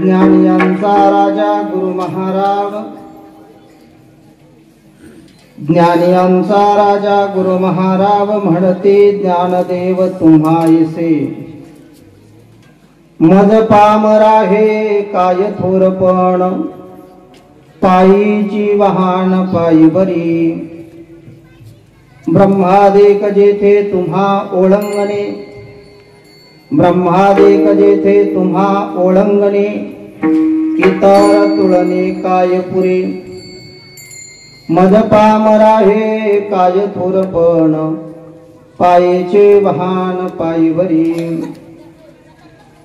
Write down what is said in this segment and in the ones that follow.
ज्ञानियांचा राजा गुरु महाराज, ज्ञानियांचा राजा गुरु महाराज म्हणते ज्ञानदेव तुम्हायसे। मज पामरा हे काय थोरपण, पायीची वाहन पायी बरी। ब्रह्मादेक जेथे तुम्हा ओळंगणे, ब्रह्मादेक जेथे तुम्हा ओळंगणे। इतर तुळणे काय पुरे, मज पामरा हे काय थोरपण, पायीचे वाहन पायी बरी।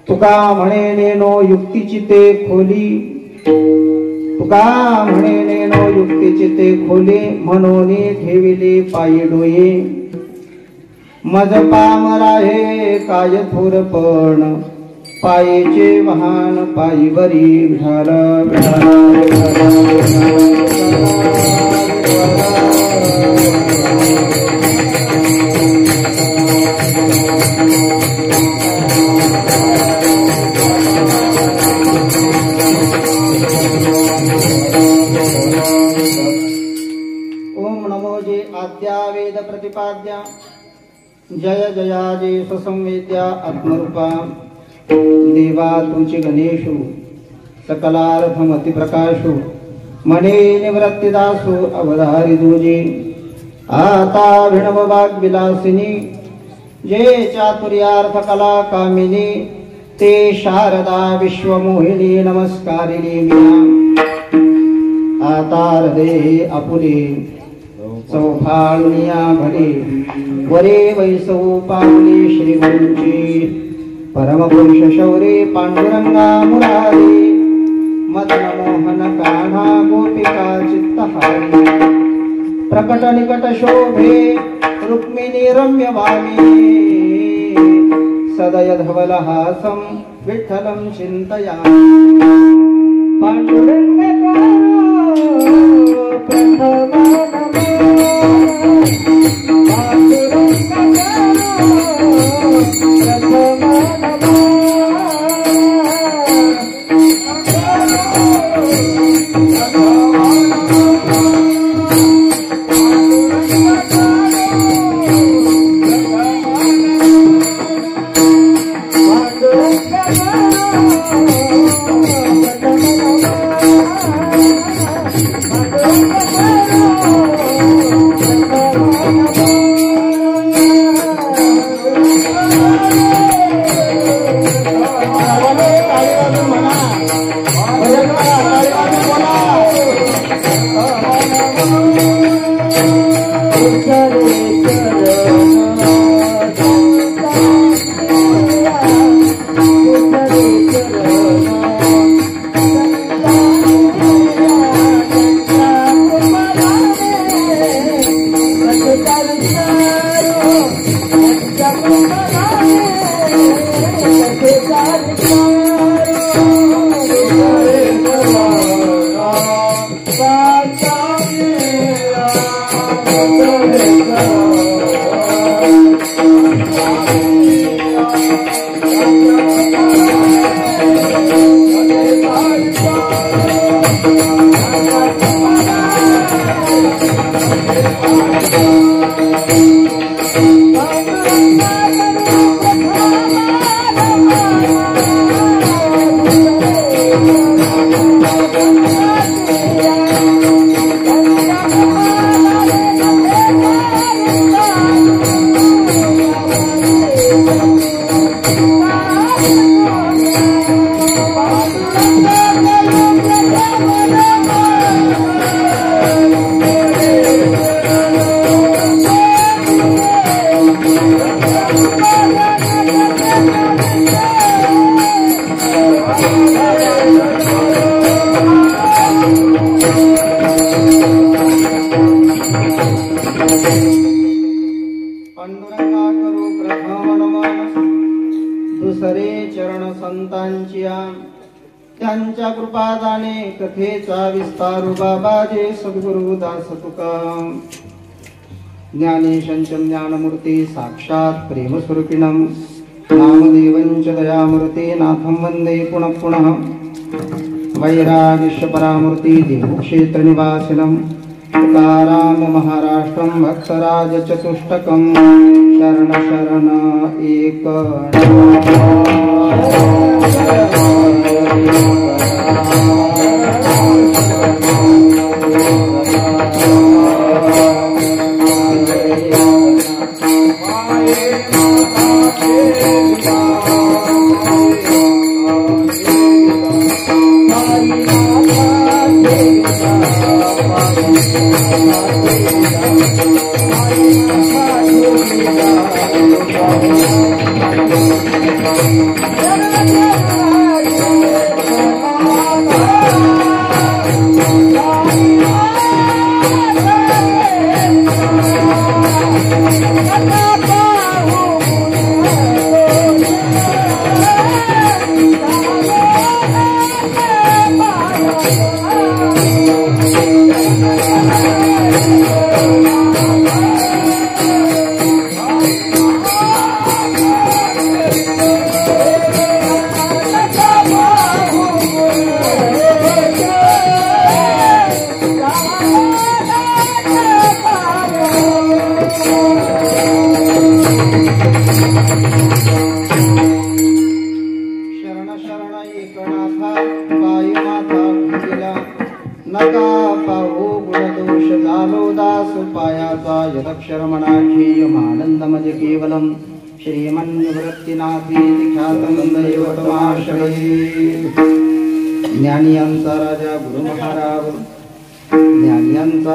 तुका म्हणे नेनो युक्तीची ते खोली, तुका म्हणे नेनो युक्तीची ते खोली। म्हणून ठेविले पायी डोये, मज पामरा हे काय थोरपण, पायीचे वाहन पायी बरी। विठाल ओम नमो जे आद्या वेद प्रतिपाद्या, जय जया जे स्वसंवेद्या आत्मरूपा। देवा तुझे गणेशु सकलार्थमति प्रकाशु, मने निवृत्तिदासु अवधारी तुझे। आता भिणव वाग विलासिनी, जे चातुर्यार्थ कला कामिनी। ते शारदा विश्वमोहिनी नमस्कारिणी मिया। आता हृदय आपुले सौभाग्या भरे, वरे वैसव पावले श्रीगुरूंची। परमपुरुष शौरे पांडुरंगा मुरारी, मदन मोहन कान्हा गोपिका चित्तहारी। प्रकट निकट शोभे रुक्मिणी रम्य भामी, सदय धवलहासं विठ्ठलं चिन्तयामि। पांडुरंग पांडुरंग त्यांच्या कृपादाने कथेचा विस्तारू बाबाजे सद्गुरु दास तुका ज्ञानेशंच ज्ञानमूर्ती साक्षात प्रेमस्वरूपिणं नामदेवंच दयामूर्ते नाथं वंदे पुनः पुनः वैराग्यस्य परामूर्ति देवक्षेत्रनिवासिनं तुकाराम महाराष्ट्रं भक्तराज चतुष्टकं शरण शरण एक यदक्षरमणाख्येयमानन्दमज केवलं श्रीमन्निवृत्तिनाथेति ख्यातं दैवतमाश्रये ज्ञानियांचा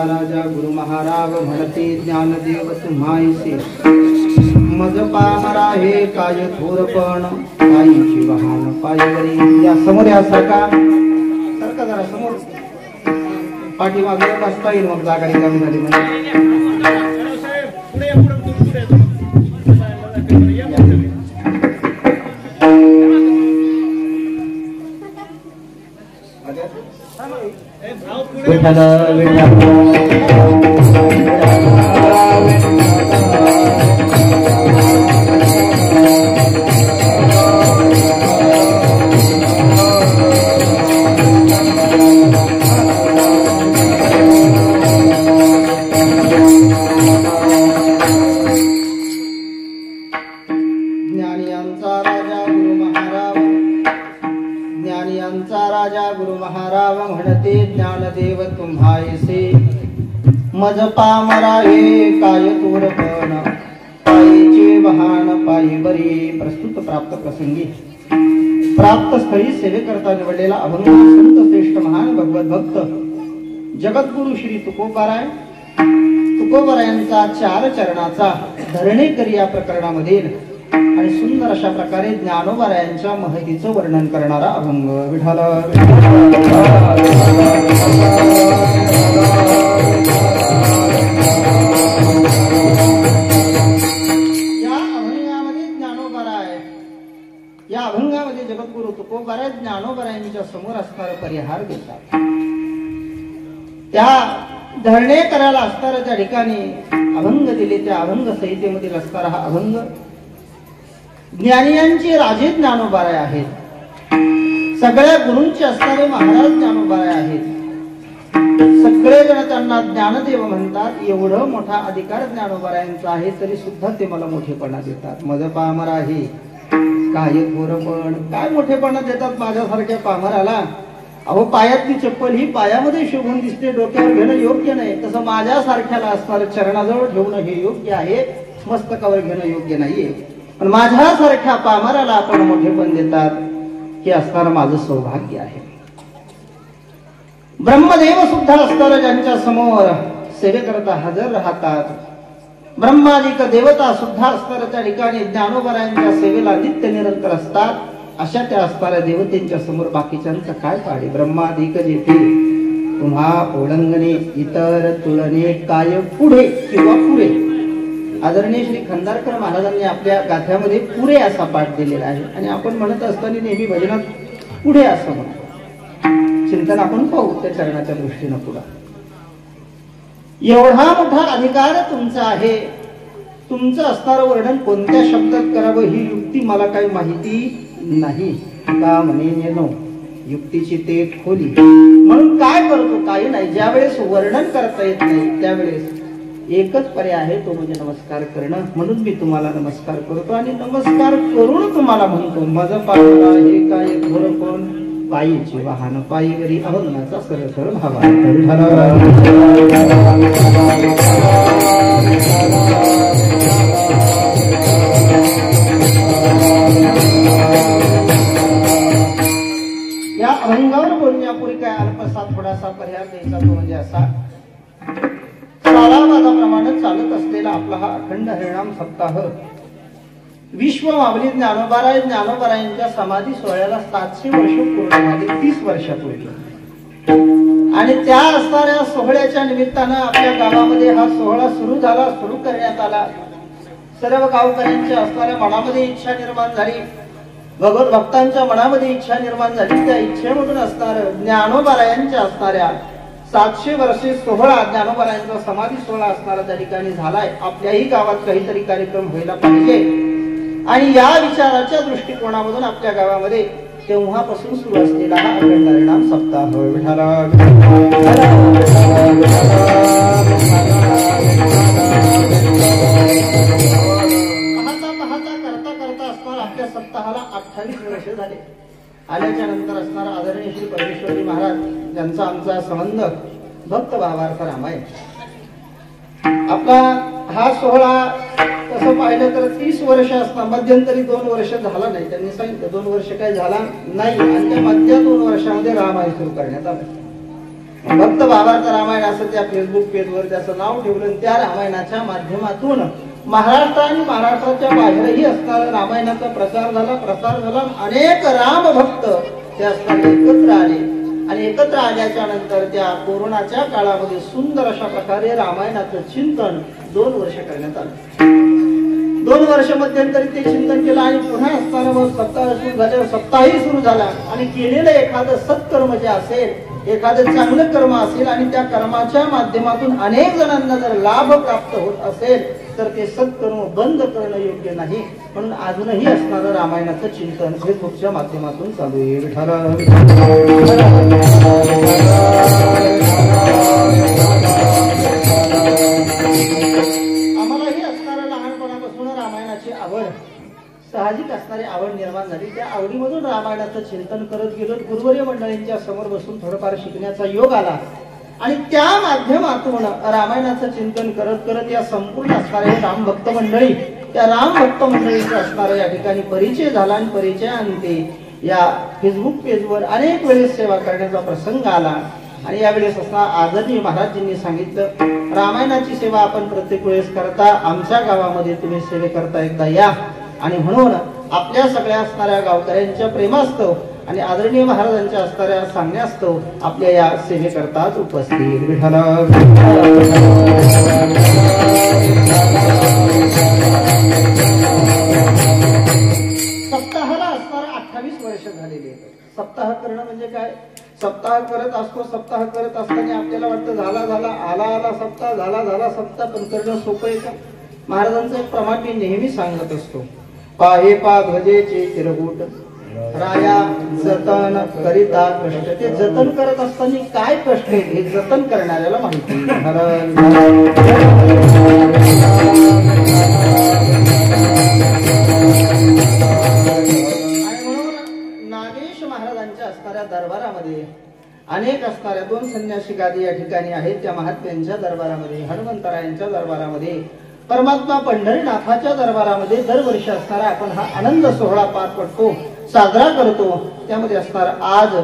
राजा गुरु महाराज म्हणते ज्ञानदेव तुम्हाईसे मज पामरा हे काय थोरपण पायीची वाहन पायवरी या समोर या सरका जरा समोर पाठीमागे बसता येईल मग जागा रिकामी झाली म्हणजे विठ्ठल ज्ञानदेव तुम्हायसे मज पामरा हे काय तोरपण पायीचे वाहन पायीवरी प्रस्तुत प्राप्त प्रसंगी प्राप्त स्थळी सेवेकरता निवडलेला अभंग संत श्रेष्ठ महान भगवत भक्त जगद्गुरु श्री तुकोबरायांचा 4 चरणाचा धरणेकरी या प्रकरणामध्ये आणि सुंदर अशा प्रकारे ज्ञानोबरायांच्या महतीचं वर्णन करणारा अभंग विठ्ठल या अभंगामध्ये ज्ञानोबराय या अभंगामध्ये जगद्गुरु तुकोबाराय ज्ञानोबारायांच्या समोर असणारा परिहार देतात. त्या धरणे करायला असणाऱ्या त्या ठिकाणी अभंग दिले. त्या अभंग संहितेमधील असणारा हा अभंग ज्ञानियांचे राजे ज्ञानोबाराय आहेत. सगळ्या गुरूंचे असणारे महाराज ज्ञानोबाराय आहेत. सगळेजण त्यांना ज्ञानदेव म्हणतात. एवढं मोठा अधिकार ज्ञानोबारायांचा आहे तरी सुद्धा ते मला मोठेपणा देतात. मज पामर आहे काय थोरपण. काय मोठेपणा देतात माझ्यासारख्या पामराला. अहो पायातली चप्पल ही पायामध्ये शोभून दिसते, डोक्यावर घेणं योग्य नाही. तसं माझ्यासारख्याला असणारं चरणाजवळ ठेवणं हे योग्य आहे, मस्तकावर घेणं योग्य नाहीये. पण माझ्यासारख्या पामराला आपण मोठेपण देतात हे असणारं माझं सौभाग्य आहे. ब्रह्मदेव सुद्धा असणारं ज्यांच्या समोर सेवेकरता हजर राहतात. ब्रह्मादिक देवता सुद्धा असणारं त्या ठिकाणी ज्ञानोबारायांच्या सेवेला नित्य निरंतर असतात. अशा त्या असणाऱ्या देवतेंच्या समोर बाकीच्यांचं काय पाडे. ब्रह्मादिक जेथे तुम्हा ओळंगणे इतर तुलने काय पुढे किंवा पुरे. आदरणीय श्री खंदारकर महाराजांनी आपल्या गाथ्यामध्ये पुरे असा पाठ दिलेला आहे. आणि आपण म्हणत असताना नेहमी भजनात पुढे असं म्हणतो. चिंतन आपण पाहू त्या चरणाच्या दृष्टीनं पुढा. एवढा मोठा अधिकार तुमचा आहे. तुमचं असणारं वर्णन कोणत्या शब्दात करावं ही युक्ती मला काही माहिती नाही. का म्हणे नो युक्तीची ते खोली. म्हणून काय करतो काही नाही. ज्या वेळेस वर्णन करता येत नाही त्यावेळेस एकच पर्याय आहे, तो म्हणजे नमस्कार करणं. म्हणून मी तुम्हाला नमस्कार करतो आणि नमस्कार करून तुम्हाला म्हणतो माझं पाहता हे काय थोरपण पायीचे वाहन पायीवरी अभंगाचा सरसर भावार्थ झाला. या अभंगावर बोलण्यापूर्वी काय अल्पसा थोडासा पर्याय द्यायचा, तो म्हणजे असा. सालाबादाप्रमाणे चालत असलेला आपला हा अखंड हरिनाम सप्ताह विश्व माऊली ज्ञानोबारायांच्या समाधी सोहळ्याला 700 वर्ष पूर्ण झाली. 30 वर्षापूर्वी. आणि त्या असणाऱ्या सोहळ्याच्या निमित्तानं आपल्या गावामध्ये हा सोहळा सुरू करण्यात आला. सर्व गावकऱ्यांच्या असणाऱ्या मनामध्ये इच्छा निर्माण झाली. भगवत भक्तांच्या मनामध्ये इच्छा निर्माण झाली. त्या इच्छेमधून असणार ज्ञानोबारायांच्या असणाऱ्या 700 वर्षे सोहळा, ज्ञानोबारायांचा समाधी सोहळा असणारा त्या ठिकाणी झालाय. आपल्याही गावात काहीतरी कार्यक्रम व्हायला पाहिजे. आणि या विचाराच्या दृष्टिकोनामधून आपल्या गावामध्ये तेव्हापासून सुरू असलेला हा अखंड हरिनाम सप्ताह करता असणार आपल्या सप्ताहाला 28 वर्ष झाले. आल्याच्या नंतर असणारा आदरणीय श्री परमेश्वरी महाराज यांचा आमचा संबंध भक्त भावार्थ रामायण. आपला हा सोहळा तसं पाहिलं तर 30 वर्ष असणार. मध्यंतरी 2 वर्ष झाला नाही. त्यांनी सांगितलं 2 वर्ष काही झाला नाही. आणि त्या मध्य 2 वर्षामध्ये रामायण सुरू करण्यात आलं. भक्त भावार्थ रामायण असं त्या फेसबुक पेजवर त्याचं नाव ठेवलं. त्या रामायणाच्या माध्यमातून महाराष्ट्र आणि महाराष्ट्राच्या बाहेरही असणारा रामायणाचा प्रचार झाला. अनेक राम भक्त ते असताना एकत्र आले. आणि एकत्र आल्याच्या नंतर त्या कोरोनाच्या काळामध्ये सुंदर अशा प्रकारे रामायणाचं चिंतन 2 वर्ष करण्यात आलं. 2 वर्ष मध्यंतरी ते चिंतन केलं. आणि पुन्हा असताना मग सप्ताह सुरू झाले. सप्ताहही सुरू झाला. आणि केलेलं एखादं सत्कर्म जे असेल, एखादं चांगलं कर्म असेल आणि त्या कर्माच्या माध्यमातून अनेक जणांना जर लाभ प्राप्त होत असेल तर ते सत्कर्म बंद करणं योग्य नाही. म्हणून अजूनही असणारं रामायणाचं चिंतन फेसबुकच्या माध्यमातून चालू आहे. आम्हालाही असणारं लहानपणापासून रामायणाची आवड, साहजिक असणारी आवड निर्माण झाली. त्या आवडीमधून रामायणाचं चिंतन करत गेलो. गुरुवर्य मंडळींच्या समोर बसून थोडंफार शिकण्याचा योग आला. आणि त्या माध्यमातून रामायणाचं चिंतन करत करत या संपूर्ण असणाऱ्या राम भक्त मंडळी, त्या राम भक्त मंडळीचा असणारा या ठिकाणी परिचय झाला. आणि परिचयाअंती या फेसबुक पेजवर अनेक वेळेस सेवा करण्याचा प्रसंग आला. आणि यावेळेस असणार आदरणीय महाराजजींनी सांगितलं रामायणाची सेवा आपण प्रत्येक वेळेस करता, आमच्या गावामध्ये तुम्ही सेवेकरता एकदा या. आणि म्हणून आपल्या सगळ्या असणाऱ्या गावकऱ्यांच्या प्रेमास्तव आणि आदरणीय महाराजांच्या असणाऱ्या सांगण्यास्तव आपल्या या सेवेकरताच उपस्थित. विठ्ठला सप्ताहाला असणारा वर्ष झालेली आहेत. सप्ताह करणं म्हणजे काय? सप्ताह करत असतो. सप्ताह करत असताना आपल्याला वाटतं झाला आला सप्ताह, झाला सप्ताह, पण करणं सोपं आहे का? महाराजांचं एक प्रमाण मी नेहमी सांगत असतो. पाहे पा ध्वजेचे चिरगुट राया जतन करिता कष्ट. ते जतन करत असताना काय कष्ट आहे हे जतन करणाऱ्याला माहिती. नागेश महाराजांच्या असणाऱ्या दरबारामध्ये अनेक असणाऱ्या 2 संन्यासी गादी या ठिकाणी आहेत. त्या महात्म्यांच्या दरबारामध्ये, हनुमंतरायांच्या दरबारामध्ये, परमात्मा पंढरीनाथाच्या दरबारामध्ये दरवर्षी असणारा आपण हा आनंद सोहळा पार पडतो, साजरा करतो. त्यामध्ये असणार आज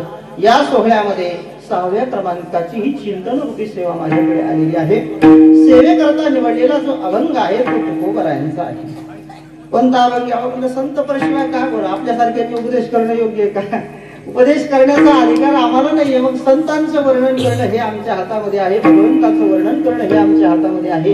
या सोहळ्यामध्ये 6व्या क्रमांकाची ही चिंतन रूपी सेवा माझ्याकडे आलेली आहे. सेवेकरता निवडलेला जो अभंग आहे तो तुकोबरायांचा आहे. कोणता अभंग? आपण संत परिश्रम काय बोला, आपल्यासारख्याचे उपदेश करणं योग्य आहे का? उपदेश करण्याचा अधिकार आम्हाला नाहीये. मग संतांचं वर्णन करणं हे आमच्या हातामध्ये आहे, भगवंताचं वर्णन करणं हे आमच्या हातामध्ये आहे.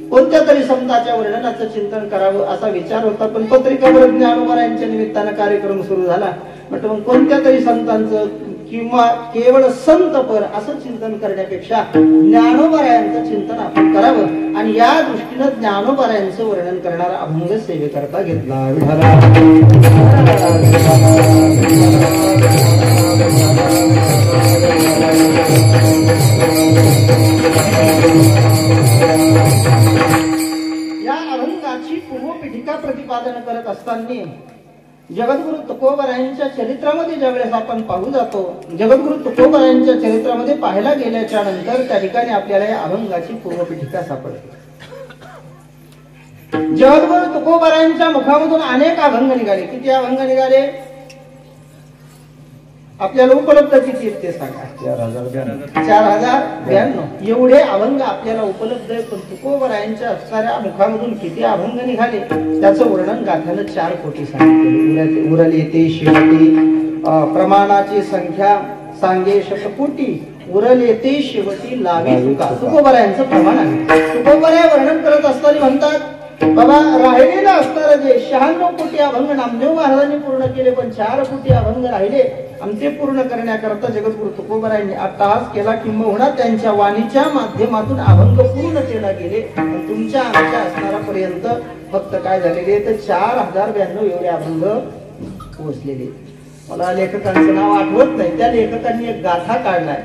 कोणत्या तरी संतांच्या वर्णनाचं चिंतन करावं असा विचार होता, पण पत्रिकावर ज्ञानोबरायांच्या निमित्तानं कार्यक्रम सुरू झाला. म्हटलं मग कोणत्या तरी संतांचं किंवा केवळ संतपर असं चिंतन करण्यापेक्षा ज्ञानोबरायांचं चिंतन आपण करावं. आणि या दृष्टीनं ज्ञानोबरायांचं वर्णन करणारा अभंग सेवेकरता घेतला. या अभंगाची पूर्वपीठिका प्रतिपादन करत असताना जगद्गुरु तुकोबरायांच्या चरित्रामध्ये ज्यावेळेस आपण पाहू जातो, जगद्गुरु तुकोबरायांच्या चरित्रामध्ये पाहायला गेल्याच्या नंतर त्या ठिकाणी आपल्याला या अभंगाची पूर्वपीठिका सापडते. जगद्गुरु तुकोबरायांच्या मुखामधून अनेक अभंग निघाले. किती अभंग निघाले? आपल्याला उपलब्ध किती ते सांगा. 4092 एवढे अभंग आपल्याला उपलब्ध आहे. पण तुकोबरायांच्या असणाऱ्या मुखामधून किती अभंग निघाले त्याचं वर्णन गाथ्यानं 4 कोटी सांगितले. उरल येते शेवटी प्रमाणाची संख्या सांगे शतकोटी, उरल येते शेवटी लावी तुका. तुकोबरायांचं प्रमाण आहे. तुकोबराय वर्णन करत असताना म्हणतात बाबा राहिलेलं असणारं जे 96 कोटी अभंग नामदेव महाराजांनी पूर्ण केले, पण 4 कोटी अभंग राहिले आणि ते पूर्ण करण्याकरता जगद्गुरु तुकोबरायांनी अट्टहास केला. किंबहुना त्यांच्या वाणीच्या माध्यमातून अभंग पूर्ण केला गेले. तुमच्या आमच्या असणारापर्यंत फक्त काय झालेले तर 4092 एवढे अभंग पोहोचलेले. मला लेखकांचं नाव आठवत नाही. त्या लेखकांनी एक गाथा काढलाय.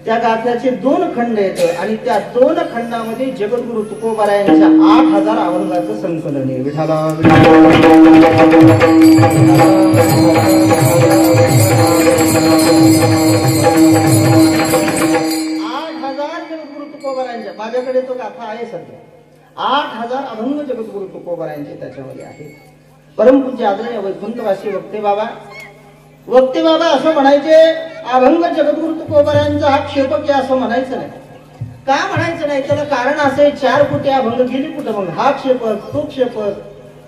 त्या गाथ्याचे 2 खंड येतं आणि त्या 2 खंडामध्ये जगद्गुरु तुकोबरायांच्या 8000 अभंगाचं संकलन आहे. विठाला 8000 जगद्गुरु तुकोबरायांच्या, माझ्याकडे तो गाथा आहे सध्या. 8000 अभंग जगद्गुरु तुकोबरायांचे त्याच्यामध्ये आहे. परमपूज्य आदरणीय वैकुंठवासी वक्ते बाबा असं म्हणायचे, अभंग जगद्गुरु तुकोबरायांचा हा क्षेपक आहे असं म्हणायचं नाही. का म्हणायचं नाही? त्याला कारण असे 4 कोटी अभंग गेली कुठं? मग हा क्षेपक तो क्षेपक.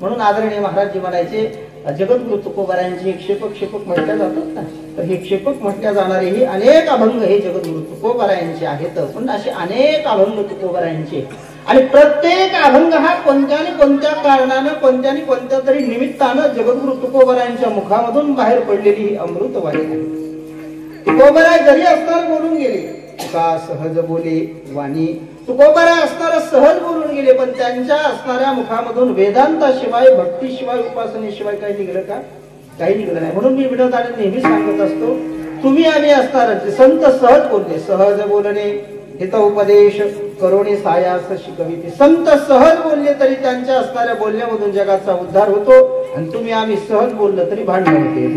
म्हणून आदरणीय महाराजजी म्हणायचे जगद्गुरु तुकोबरायांचे क्षेपक म्हटल्या जातात ना, तर हे क्षेपक म्हटल्या जाणारे हे अनेक अभंग हे जगद्गुरु तुकोबरायांचे आहेत. पण असे अनेक अभंग तुकोबरायांचे, आणि प्रत्येक अभंग हा कोणत्या कारणानं कोणत्या तरी निमित्तानं जगद्गुरु तुकोबरायांच्या मुखामधून बाहेर पडलेली ही अमृतवाणी आहे. तुकोबराय जरी असणार बोलून गेले का सहज बोले वाणी, तुकोबराय असणारा सहज बोलून गेले, पण त्यांच्या असणाऱ्या मुखामधून वेदांताशिवाय भक्तीशिवाय उपासनेशिवाय काही निघलं का? काही निघलं नाही. म्हणून मी विनोदाने नेहमी सांगत असतो, तुम्ही आम्ही असणार संत सहज बोलले, सहज बोलणे हित उपदेश करुणी सायास शिकविते. संत सहज बोलले तरी त्यांच्या असणाऱ्या बोलण्यामधून जगाचा उद्धार होतो, आणि तुम्ही आम्ही सहज बोललं तरी भांडण होते.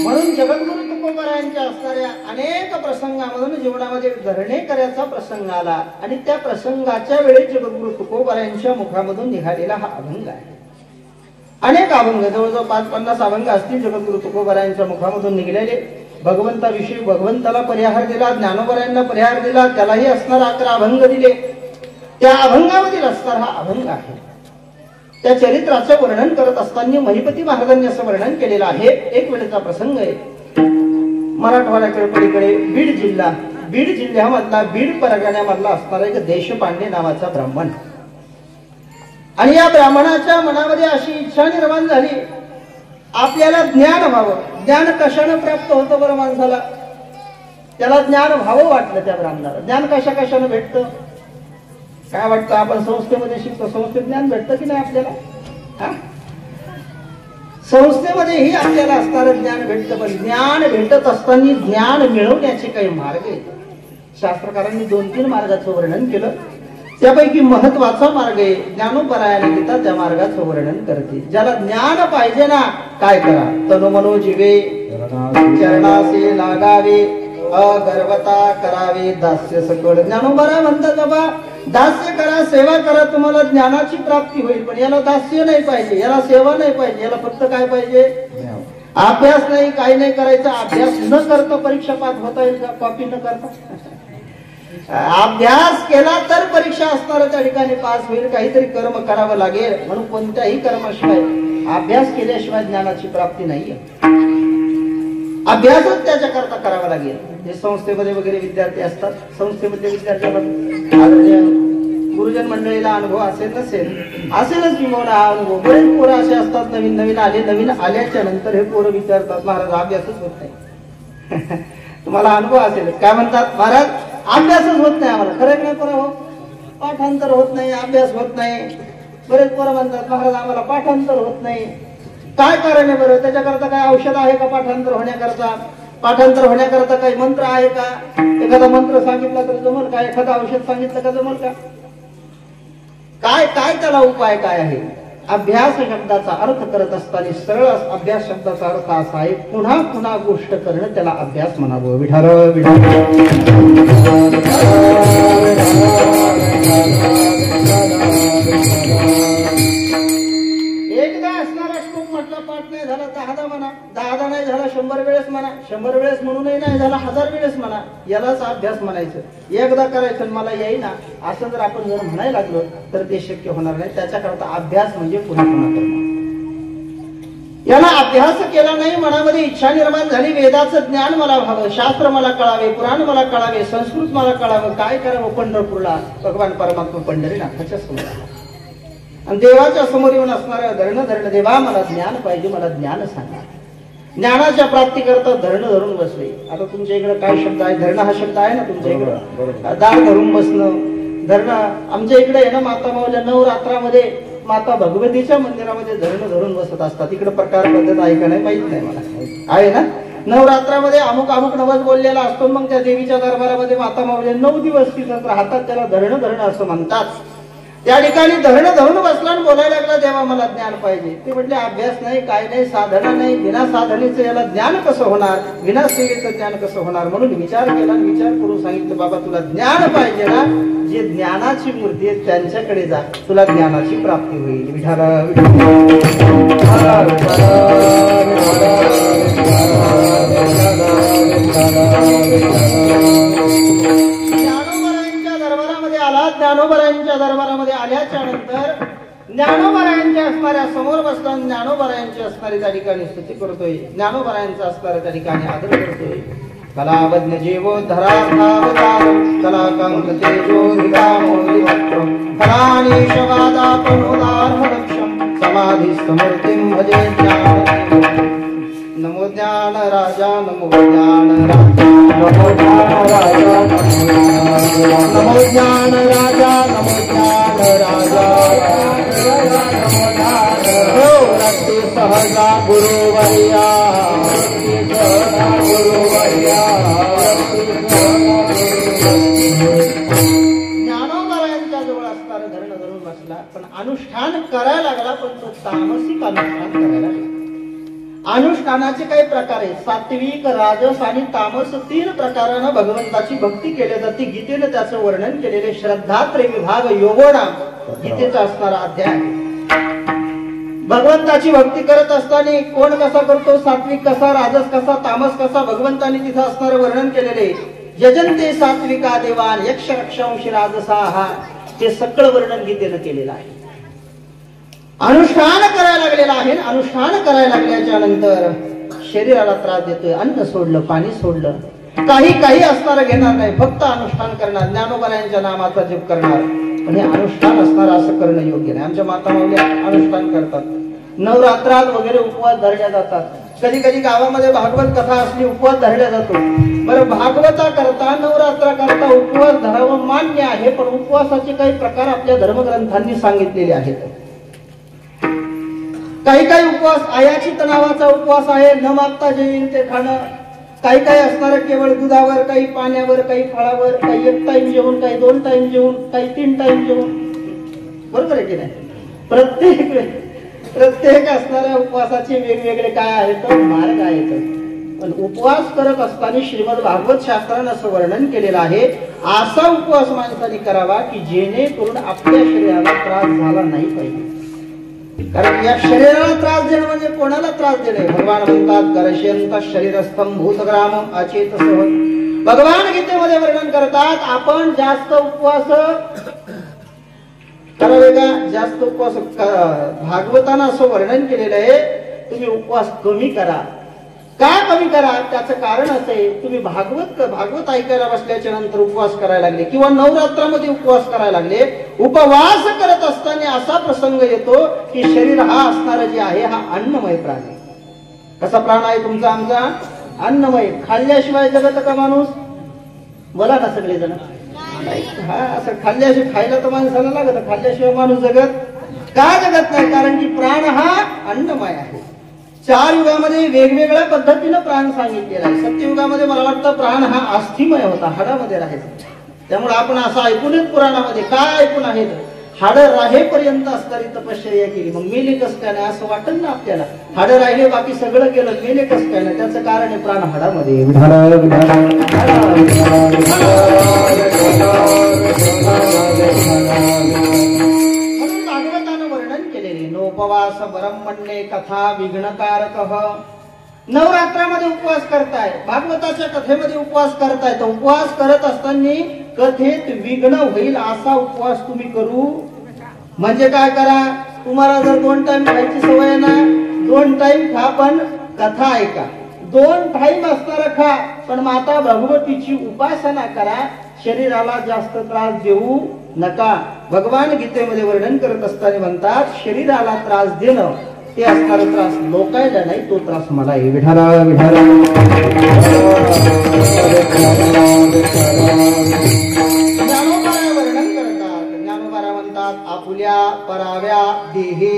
म्हणून जगद्गुरु तुकोबरायांच्या असणाऱ्या अनेक प्रसंगामधून जीवनामध्ये धरणे करायचा प्रसंग आला, आणि त्या प्रसंगाच्या वेळी जगद्गुरु तुकोबरायांच्या मुखामधून निघालेला हा अभंग आहे. अनेक अभंग, जवळजवळ 550 अभंग असतील जगद्गुरु तुकोबरायांच्या मुखामधून निघलेले. भगवंताविषयी भगवंताला परिहार दिला, ज्ञानोबरायांना परिहार दिला, त्यालाही असणार 11 अभंग दिले. त्या अभंगामधील असणार हा अभंग आहे. त्या चरित्राचं वर्णन करत असताना महिपती महाराजांनी असं वर्णन केलेलं आहे. एक वेळेचा प्रसंग आहे. मराठवाड्याकडे पलीकडे बीड जिल्हा, बीड जिल्ह्यामधला, बीड परगण्यामधला असणारा एक देशपांडे नावाचा ब्राह्मण. आणि या ब्राह्मणाच्या मनामध्ये अशी इच्छा निर्माण झाली, आपल्याला ज्ञान व्हावं. ज्ञान कशाने प्राप्त होतं बरं माणसाला? त्याला ज्ञान व्हावं वाटलं त्या ब्राह्मणाला. ज्ञान कशाने भेटतं? काय वाटतं? आपण संस्थेमध्ये शिकतो, संस्थेत ज्ञान भेटतं की नाही आपल्याला? संस्थेमध्येही आपल्याला असणारं ज्ञान भेटतं. पण ज्ञान भेटत असताना ज्ञान मिळवण्याचे काही मार्ग आहेत. शास्त्रकारांनी 2-3 मार्गाचं वर्णन केलं. त्यापैकी महत्वाचा मार्ग आहे ज्ञानोपरायण गीता त्या मार्गाचं वर्णन करते. ज्याला ज्ञान पाहिजे ना, काय करा? तनुमनो जीवे चरणासे लागावे, अगर्वता करावे, दास्य सकळ. ज्ञानोपराय म्हणतात बाबा दास्य करा, सेवा करा, तुम्हाला ज्ञानाची प्राप्ती होईल. पण याला दास्य नाही पाहिजे, याला सेवा नाही पाहिजे, याला फक्त काय पाहिजे? अभ्यास नाही, काही नाही करायचा. अभ्यास न करता परीक्षा पास होता येईल का? कॉपी न करता? अभ्यास केला तर परीक्षा असणार, त्या ठिकाणी पास होईल. काहीतरी कर्म करावं लागेल. म्हणून कोणत्याही कर्माशिवाय, अभ्यास केल्याशिवाय ज्ञानाची प्राप्ती नाहीये. अभ्यासच त्याच्याकरता करावा लागेल. जे संस्थेमध्ये वगैरे विद्यार्थी असतात, संस्थेमध्ये विद्यार्थ्यांना गुरुजन मंडळीला अनुभव असेल नसेल, असेलच किंवा हा अनुभव. बरेच पोरं असे असतात, नवीन नवीन आल्याच्या नंतर हे पोरं विचारतात, महाराज अभ्यासच होत नाही. तुम्हाला अनुभव असेल. काय म्हणतात? महाराज अभ्यासच होत नाही आम्हाला. खरं नाही पोरं? हो, पाठांतर होत नाही, अभ्यास होत नाही. बरेच पोरं म्हणतात, महाराज आम्हाला पाठांतर होत नाही. काय कारण आहे बरं? त्याच्याकरता काय औषध आहे का पाठांतर होण्याकरता? पाठांतर होण्याकरता काही मंत्र आहे का? एखादा मंत्र सांगितला तर जमल का? एखादा औषध सांगितलं का जमल का? काय काय त्याला उपाय काय आहे? अभ्यास शब्दाचा अर्थ करत असताना सरळ अभ्यास शब्दाचा अर्थ असा आहे, पुन्हा पुन्हा गोष्ट करणं, त्याला अभ्यास म्हणावं. विठार एकदा असणारा श्लोक म्हटला, पाठ नाही झाला 10दा म्हणा, 10दा नाही झाला 100 वेळेस म्हणा, 100 वेळेस म्हणूनही नाही झाला 1000 वेळेस म्हणा. यालाच अभ्यास म्हणायचं. एकदा करायचं मला येईना असं जर आपण म्हणायला लागलो तर ते शक्य होणार नाही. त्याच्याकरता अभ्यास म्हणजे पुन्हा पुन्हा करणं. याला अभ्यास केला नाही, मनामध्ये इच्छा निर्माण झाली, वेदाचं ज्ञान मला व्हावं, शास्त्र मला कळावे, पुराण मला कळावे, संस्कृत मला कळावं. काय करावं? पंढरपूरला भगवान परमात्मा पंढरीनाथाच्या समोर आणि देवाच्या समोर येऊन असणाऱ्या धरण देवा मला ज्ञान पाहिजे, मला ज्ञान सांगा. ज्ञानाच्या प्राप्ती करता धरण धरून बसले. आता तुमच्या इकडे काय शब्द आहे? धरण हा शब्द आहे ना तुमच्या इकडे? दार धरून बसणं, धरण. आमच्या इकडे आहे ना, माता माऊल्या नवरात्रामध्ये माता भगवतीच्या मंदिरामध्ये धरण धरून बसत असतात. इकडे प्रकार पद्धत आहे का नाही माहित नाही मला. आहे ना, नवरात्रामध्ये अमुक नवस बोललेला असतो. मग त्या देवीच्या दरबारामध्ये माता माऊल्या 9 दिवस तिथं राहतात. त्याला धरण असं म्हणतात. त्या ठिकाणी धरण धरून बसला आणि बोलायला लागला, देवा मला ज्ञान पाहिजे. ते म्हटले अभ्यास नाही, काय नाही, साधना नाही, बिना साधनेचं याला ज्ञान कसं होणार, विना सेवेचं ज्ञान कसं होणार. म्हणून विचार केला, विचार करून सांगितलं, बाबा तुला ज्ञान पाहिजे ना, जे ज्ञानाची मूर्ती आहे त्यांच्याकडे जा, तुला ज्ञानाची प्राप्ती होईल. विठाला ज्ञानोबरायांच्या दरबारामध्ये आल्याच्या नंतर ज्ञानोबरायांच्या असणाऱ्या समोर बसला, ज्ञानोबरायांची असणारी त्या ठिकाणी स्तुती करतोय, ज्ञानोबरायांचा असणाऱ्या त्या ठिकाणी आदर करतोय. कलावज्ञ जीवो धरावतारं कलाकांत तेजो हितामोदिवक्त्रं फलानीशवादापनोदार्मदक्षं समाधिस्थमूर्तिं भजे ज्ञानदेवं. नमो ज्ञान राजा, नमो ज्ञान राजा, नमो ज्ञान राजा, नमो ज्ञान राजा, नमो ज्ञान राजा, हो रक्ति सहजा गुरुवर्या, गुरुवर्या. ज्ञानोबरायांच्या जवळ असणारं धरण धरून बसला, पण अनुष्ठान करायला लागला, पण तो तामसिक अनुष्ठान करायला लागला. अनुष्ठानाचे काही प्रकार आहेत, सात्विक, राजस आणि तामस 3 प्रकारानं भगवंताची भक्ती केली जाते. गीतेनं त्याचं वर्णन केलेले श्रद्धात्रय विभाग योगोनाम गीतेचा असणारा अध्याय. भगवंताची भक्ती करत असताना कोण कसा करतो, सात्विक कसा, राजस कसा, तामस कसा, भगवंतानी तिथं असणारं वर्णन केलेले. यजन्ते सात्विका देवान यक्ष रक्षांशी राजसाहा, ते सगळं वर्णन गीतेनं केलेलं आहे. अनुष्ठान करायला लागलेला आहे. अनुष्ठान करायला लागल्याच्या नंतर शरीराला त्रास देतोय, अन्न सोडलं, पाणी सोडलं, काही असणारं घेणार नाही, फक्त अनुष्ठान करणार, ज्ञानोबायांच्या नामाचा जप करणार. पण हे अनुष्ठान असणारं असं करणं योग्य नाही. आमच्या माता माऊल्या अनुष्ठान करतात, नवरात्रात वगैरे उपवास धरल्या जातात. कधी कधी गावामध्ये भागवत कथा असली उपवास धरला जातो. बरं, भागवता करता नवरात्रा करता उपवास धरावं मान्य आहे, पण उपवासाचे काही प्रकार आपल्या धर्मग्रंथांनी सांगितलेले आहेत. काही उपवास आयाचित नावाचा उपवास आहे, न मागता जे येईल ते खाणं. काही असणार केवळ दुधावर, काही पाण्यावर, काही फळावर, काही 1 टाइम जेवून, काही 2 टाइम जेवून, काही 3 टाइम जेवून. बरोबर आहे की नाही? प्रत्येक असणाऱ्या उपवासाचे वेगवेगळे काय आहेत, मार्ग आहेत. पण उपवास करत असताना श्रीमद भागवत शास्त्रानं असं वर्णन केलेलं आहे, असा उपवास माणसाने करावा की जेणेकरून आपल्या शरीराला त्रास झाला नाही पाहिजे. कारण या शरीराला त्रास देणं म्हणजे कोणाला त्रास देणे? भगवान म्हणतात करशयंत शरीरस्थम भूतग्राम अचेतसः. भगवान गीतेमध्ये वर्णन करतात, आपण जास्त उपवास करावे का? जास्त उपवास भागवताना असं वर्णन केलेलं आहे, तुम्ही उपवास कमी करा. का कमी करा? त्याचं कारण असं आहे, तुम्ही भागवत ऐकायला बसल्याच्या नंतर उपवास करायला लागले किंवा नवरात्रामध्ये उपवास करायला लागले, उपवास करत असताना असा प्रसंग येतो की शरीर हा असणारा जे आहे हा अन्नमय प्राण आहे. कसा प्राण आहे तुमचा? आमचा अन्नमय. खाल्ल्याशिवाय जगत का माणूस? बोला ना सगळेजण. हा, असं खाल्ल्याशिवाय, खायला तर माणसाला लागत, खाल्ल्याशिवाय माणूस जगत का? जगत नाही. कारण की प्राण हा अन्नमय आहे. 4 युगामध्ये वेगवेगळ्या पद्धतीनं प्राण सांगितलेला आहे. सत्ययुगामध्ये मला वाटतं प्राण हा अस्थिमय होता, हाडामध्ये राहायचा. त्यामुळे आपण असं ऐकून पुराणामध्ये काय ऐकून आहेत, हाडं राहेपर्यंत असणारी तपश्चर्या केली. मग मेले कस काय नाही असं वाटत ना आपल्याला? हाडं राहिले, बाकी सगळं केलं, मेले कस काय नाही? त्याचं कारण आहे प्राण हाडामध्ये. उपवास बरम म्हणणे कथा विघ्नकारक. नवरात्रामध्ये उपवास करताय, भागवताच्या कथेमध्ये उपवास करताय, तर उपवास करत असताना कथेत विघ्न होईल असा उपवास तुम्ही करू. म्हणजे काय करा? तुम्हाला जर 2 टाइम खायची सवय ना, 2 टाइम खा, पण कथा ऐका. 2 टाइम असणारा खा, पण माता भगवतीची उपासना करा. शरीराला जास्त त्रास देऊ नका. भगवान गीतेमध्ये वर्णन करत असताना म्हणतात, शरीराला त्रास देणं ते असणारा त्रास लोकायला नाही, तो त्रास मला आहे. विठाला विठाला. ज्ञानोबारा वर्णन करतात, ज्ञानोबारा म्हणतात आपुल्या पराव्या देहे.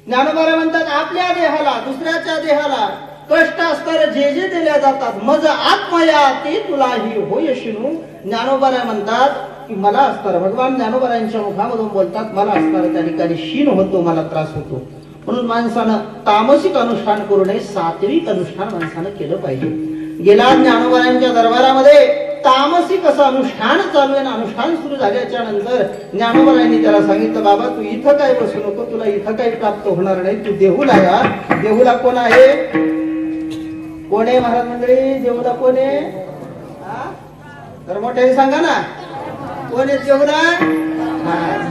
ज्ञानोबारा म्हणतात आपल्या देहाला, दुसऱ्याच्या देहाला कष्ट असणारे जे दिल्या जातात, मज आत्मया ते तुलाही होय शिनू. ज्ञानोबारा म्हणतात की मला असणार, भगवान ज्ञानोबारांच्या मुखामधून बोलतात, मला असणार त्या ठिकाणी शीन होतो, मला त्रास होतो. म्हणून माणसानं तामसिक अनुष्ठान करू नये, सात्विक अनुष्ठान माणसानं केलं पाहिजे. गेल्या ज्ञानोबारांच्या दरबारामध्ये तामसिक असं अनुष्ठान चालू आहे. अनुष्ठान सुरू झाल्याच्या नंतर ज्ञानोबारांनी त्याला सांगितलं, बाबा तू इथं काय बसू नको, तुला इथं काही प्राप्त होणार नाही, तू देहूला या. देहूला कोण आहे? कोण आहे महाराज मंडळी? देहूला कोण आहे? तर मोठ्याने सांगा ना, कोण आहे देहूला?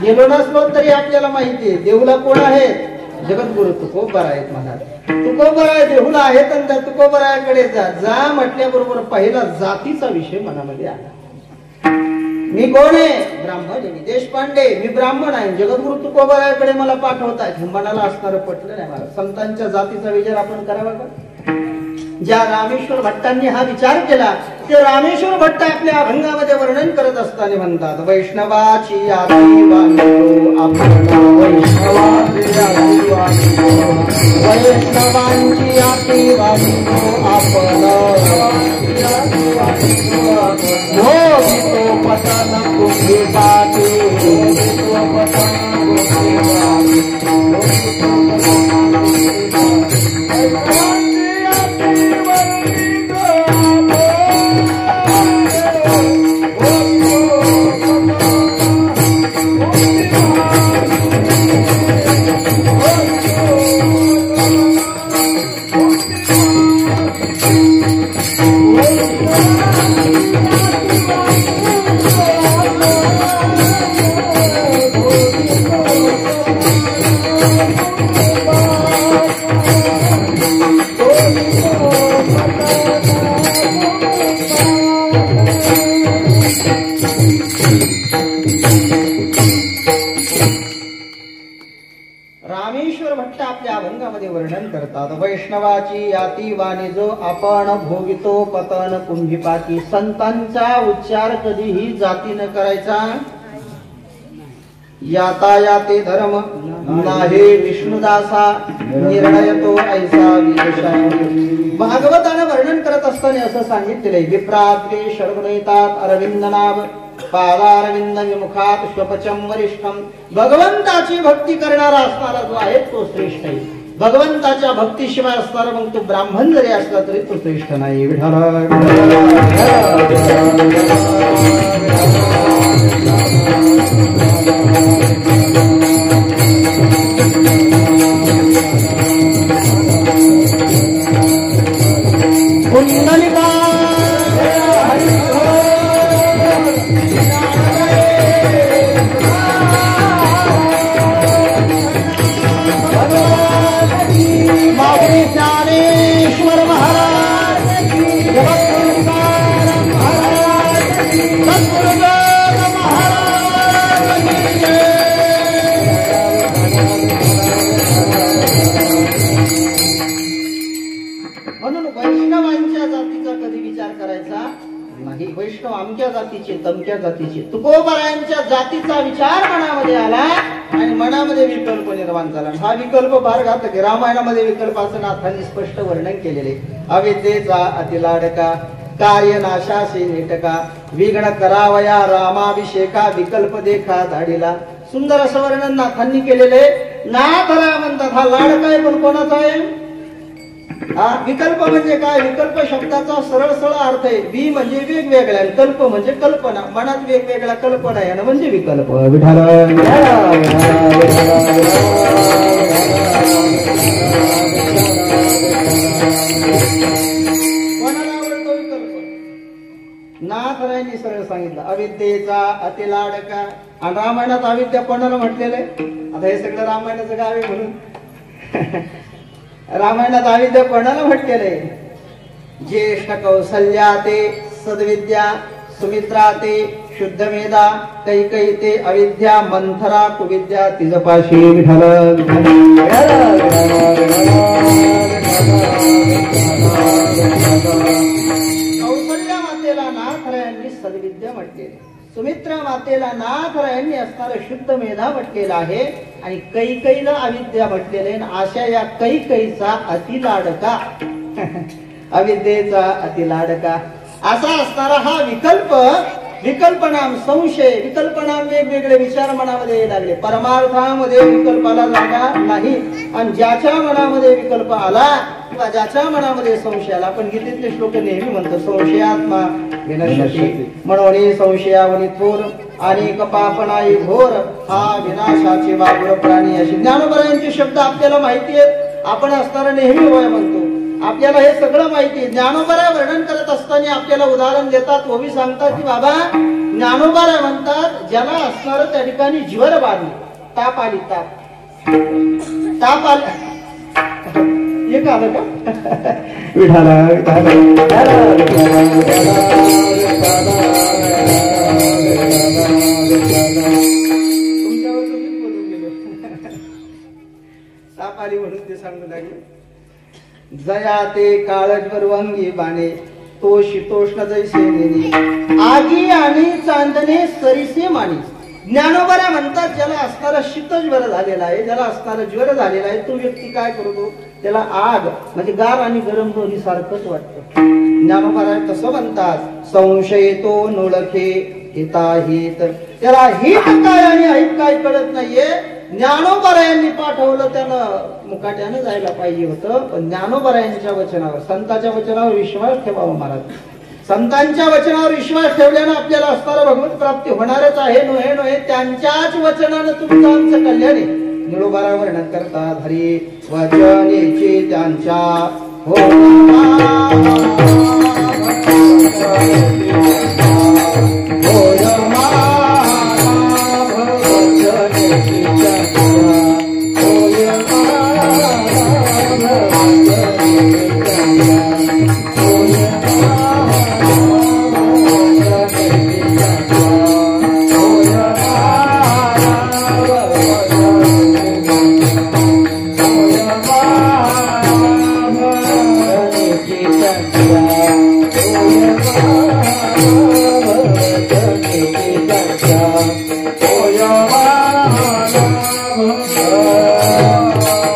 गेलो नसलो तरी आपल्याला माहिती आहे देहूला कोण आहे. जगद्गुरु तुकोबरा आहेत महाराज. तुकोबरा देहूला आहेत, आणि त्या तुकोबराकडे जा म्हटल्याबरोबर पहिला जातीचा विषय मनामध्ये आला. मी कोण आहे? ब्राह्मण. मी देशपांडे, मी ब्राह्मण आहे. जगद्गुरु तुकोबराकडे मला पाठवतात. हे मनाला असणारं पटलं नाही महाराज. संतांच्या जातीचा विचार आपण करावा का? ज्या रामेश्वर भट्टांनी हा विचार केला, ते रामेश्वर भट्ट आपल्या अभंगामध्ये वर्णन करत असताना म्हणतात, वैष्णवाची आती बांधो आपण, वैष्णवाची आती बांधो आपण, तो पतन कुठे जाते, रामेश्वर भट्ट आपल्या अभंगामध्ये वर्णन करतात. वैष्णवाची याती वाणी जो आपण भोगितो पतन कुंभिपाती. संतांचा उच्चार कधीही जाती न करायचा. यातायाते धर्म नाहे विष्णुदासा निर्णय तो ऐसा विशेषा. भागवताने वर्णन करत असताना असं सांगितलेले विप्रात्रे शर्वण येतात अरविंद नाम पादारविंद विमुखात स्वपचम वरिष्ठम. भगवंताची भक्ती करणारा असणारा जो आहे तो श्रेष्ठ आहे. भगवंताच्या भक्तीशिवाय असणारा मग तो ब्राह्मण जरी असला तरी तो श्रेष्ठ नाही. म्हणून वैष्णवांच्या जातीचा कधी विचार करायचा नाही. वैष्णव अमक्या जातीचे तमक्या जातीचे. तुकोबारायांच्या जातीचा विचार मनामध्ये आला आणि मनामध्ये विकल्प निर्माण झाला. हा विकल्प फार घातक. रामायणामध्ये विकल्पाचं नाथांनी स्पष्ट वर्णन केलेले. अविद्येचा अतिलाडका कार्य नाशासे नेटका विघ्न करावया रामाभिषेका विकल्प देखा धाडीला. सुंदर असं वर्णन नाथांनी केलेले. नाथ राम म्हणतात. हा लाडका आहे पण कोणाचा आहे? हा विकल्प म्हणजे काय? विकल्प शब्दाचा सरळ सरळ अर्थ आहे. बी म्हणजे वेगवेगळ्या, कल्प म्हणजे कल्पना. मनात वेगवेगळ्या कल्पना आहे म्हणजे विकल्प. विठाल कोणाला आवडतो विकल्प? नाथरायांनी सरळ सांगितलं अविद्येचा अतिलाडका. आणि रामायणात अविद्या कोणाला म्हटलेलं आहे? आता हे सगळं रामायणाचं गाव आहे म्हणून रामायणात अविद्या कोणाला म्हटलेले? ज्येष्ठ कौसल्या ते सद्विद्या सुमित्रा ते शुद्ध मेधा कैकई ते अविद्या मंथरा कुविद्या तिजपाशी. विठ्ठल कौसल्या मातेला नाथरायांनी सद्विद्या म्हटलेले. सुमित्रा मातेला नाथरायांनी असणारं शुद्ध मेधा म्हटलेलं आहे. आणि कैकईला अविद्या म्हटलेले. अशा या कैकईचा अतिलाडका अविद्येचा अतिलाडका असा असणारा हा विकल्प. विकल्पनाम संशय. विकल्पनाम वेगवेगळे विचार मनामध्ये लागले. परमार्थामध्ये विकल्पाला जागा नाही. आणि ज्याच्या मनामध्ये विकल्प आला किंवा ज्याच्या मनामध्ये संशय आला. आपण गीतेतले श्लोक नेहमी म्हणतो संशयात्मा विनश्यति म्हणून संशयावनी थोर अनेक पापनाई घोर हा विनाशाचे वाघुर प्राणी. अशी ज्ञानोबरायांचे शब्द आपल्याला माहिती आहेत. आपण असताना नेहमी होय म्हणतो. आपल्याला हे सगळं माहिती आहे. ज्ञानोबरा वर्णन करत असताना आपल्याला उदाहरण देतात. ओवी सांगतात की बाबा ज्ञानोबरा म्हणतात ज्याला असणार त्या ठिकाणी ज्वर बांधली. ताप आली. ताप आला एक आलं का? विठाला तुमच्यावर तुम्हीच बोलून गेलो. ताप आली म्हणून ते सांगू लागले. जया ते काळजवर वंगी बाणे तो शीतोष्ण जैसे नेने आगी आणि चांदणे सरीसे माणी. ज्ञानोबरा म्हणतात ज्याला असणारा शीतज्वर झालेला आहे, ज्याला असणारा ज्वर झालेला आहे, तो व्यक्ती काय करतो? त्याला आग म्हणजे गार आणि गरम दोन्ही सारखंच वाटतं. ज्ञानोबरा तसं म्हणतात. संशय तो नोळखे हिताहित. त्याला हित काय आणि अहित काय कळत नाहीये. ज्ञानोबरायांनी पाठवलं त्यानं मुकाट्यानं जायला पाहिजे होतं. पण ज्ञानोबरायांच्या वचनावर संतांच्या वचनावर विश्वास ठेवावा महाराज. संतांच्या वचनावर विश्वास ठेवल्यानं आपल्याला असणारा भगवत प्राप्ती होणारच आहे. नोहे नोहे त्यांच्याच वचनानं तुमचं आमचं कल्याण आहे. निळोबारा वर्णन करतात हरी वचनेची त्यांच्या हो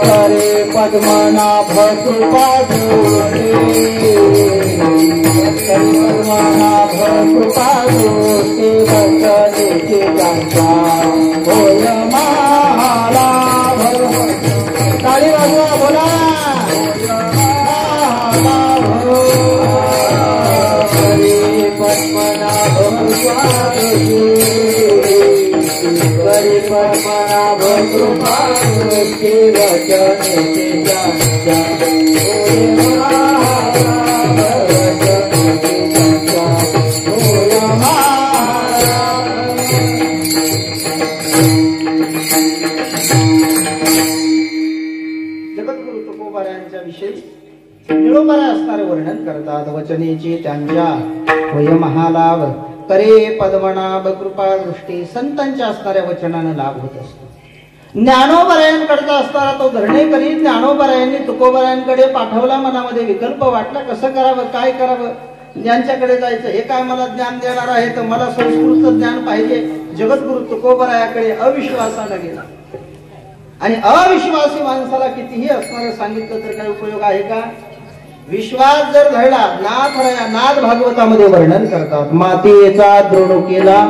करे पद्मनाभ कृपा जोते पद्मनाभ कृपा जोते वचनेचे त्यांचा होय मला ताली वाजवा बोला करे पद्मनाभ करे पद्मनाभ कृपा जोते वचनेचे त्यांचा निळोबारा असणारे वर्णन करतात वचनेची त्यांच्या होय महालाभ करे पद्मनाभ कृपा दृष्टी संतांच्या असणाऱ्या वचनानं लाभ होत असतो ज्ञानोबरायांकडचा असताना तो धरणे करी ज्ञानोबरायांनी तुकोबरायांकडे पाठवला मनामध्ये विकल्प वाटला कसं करावं काय करावं ज्यांच्याकडे जायचं हे काय मला ज्ञान देणार आहे तर मला संस्कृत ज्ञान पाहिजे जगद्गुरु तुकोबरायाकडे अविश्वासानं गेला आणि अविश्वासी माणसाला कितीही असणारं सांगितलं तर काही उपयोग आहे का विश्वास जर धरला नाद भागवतामध्ये वर्णन करतात मातेचा द्रोण केला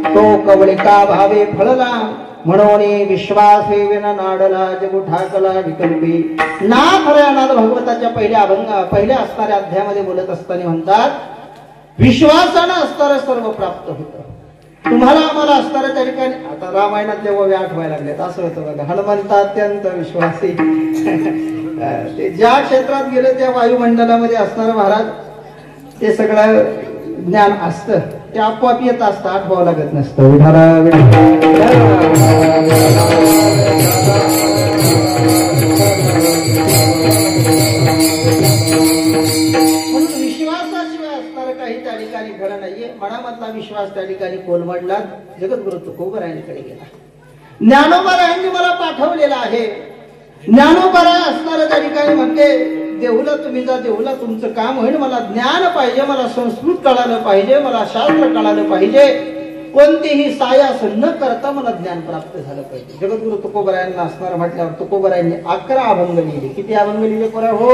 तो कवळिका भावे फळला म्हणून विश्वास हे विना नाडला जगू ठाकला विकल्पी नाद भागवताच्या पहिल्या असणाऱ्या अध्यायामध्ये बोलत असताना म्हणतात विश्वासानं असणारं सर्व प्राप्त होतं तुम्हाला आम्हाला असणाऱ्या त्या ठिकाणी आता रामायणातले ओवे आठवायला लागलेत असं होतं बघा हनुमंत अत्यंत विश्वासी ते ज्या क्षेत्रात गेले त्या वायुमंडलामध्ये असणार महाराज ते सगळं ज्ञान असतं ते आपोआप येत असतं आठवावं लागत नसतं विश्वासाशिवाय असणार काही त्या ठिकाणी खरं नाहीये मनामधला विश्वास त्या ठिकाणी कोलमडला जगद्गुरु तुकोबरायांकडे गेला ज्ञानोबरायांनी मला पाठवलेला आहे ज्ञानोबराय असणाऱ्या त्या ठिकाणी म्हणते देऊला तुम्ही जा देऊला तुमचं काम होईल मला ज्ञान पाहिजे मला संस्कृत कळालं पाहिजे मला शास्त्र कळालं पाहिजे कोणतीही सायास न करता मला ज्ञान प्राप्त झालं पाहिजे जगद्गुरु तुकोबरायांना असणार म्हटल्यावर तुकोबरायांनी 11 अभंग लिहिले किती अभंग लिहिले कोणा हो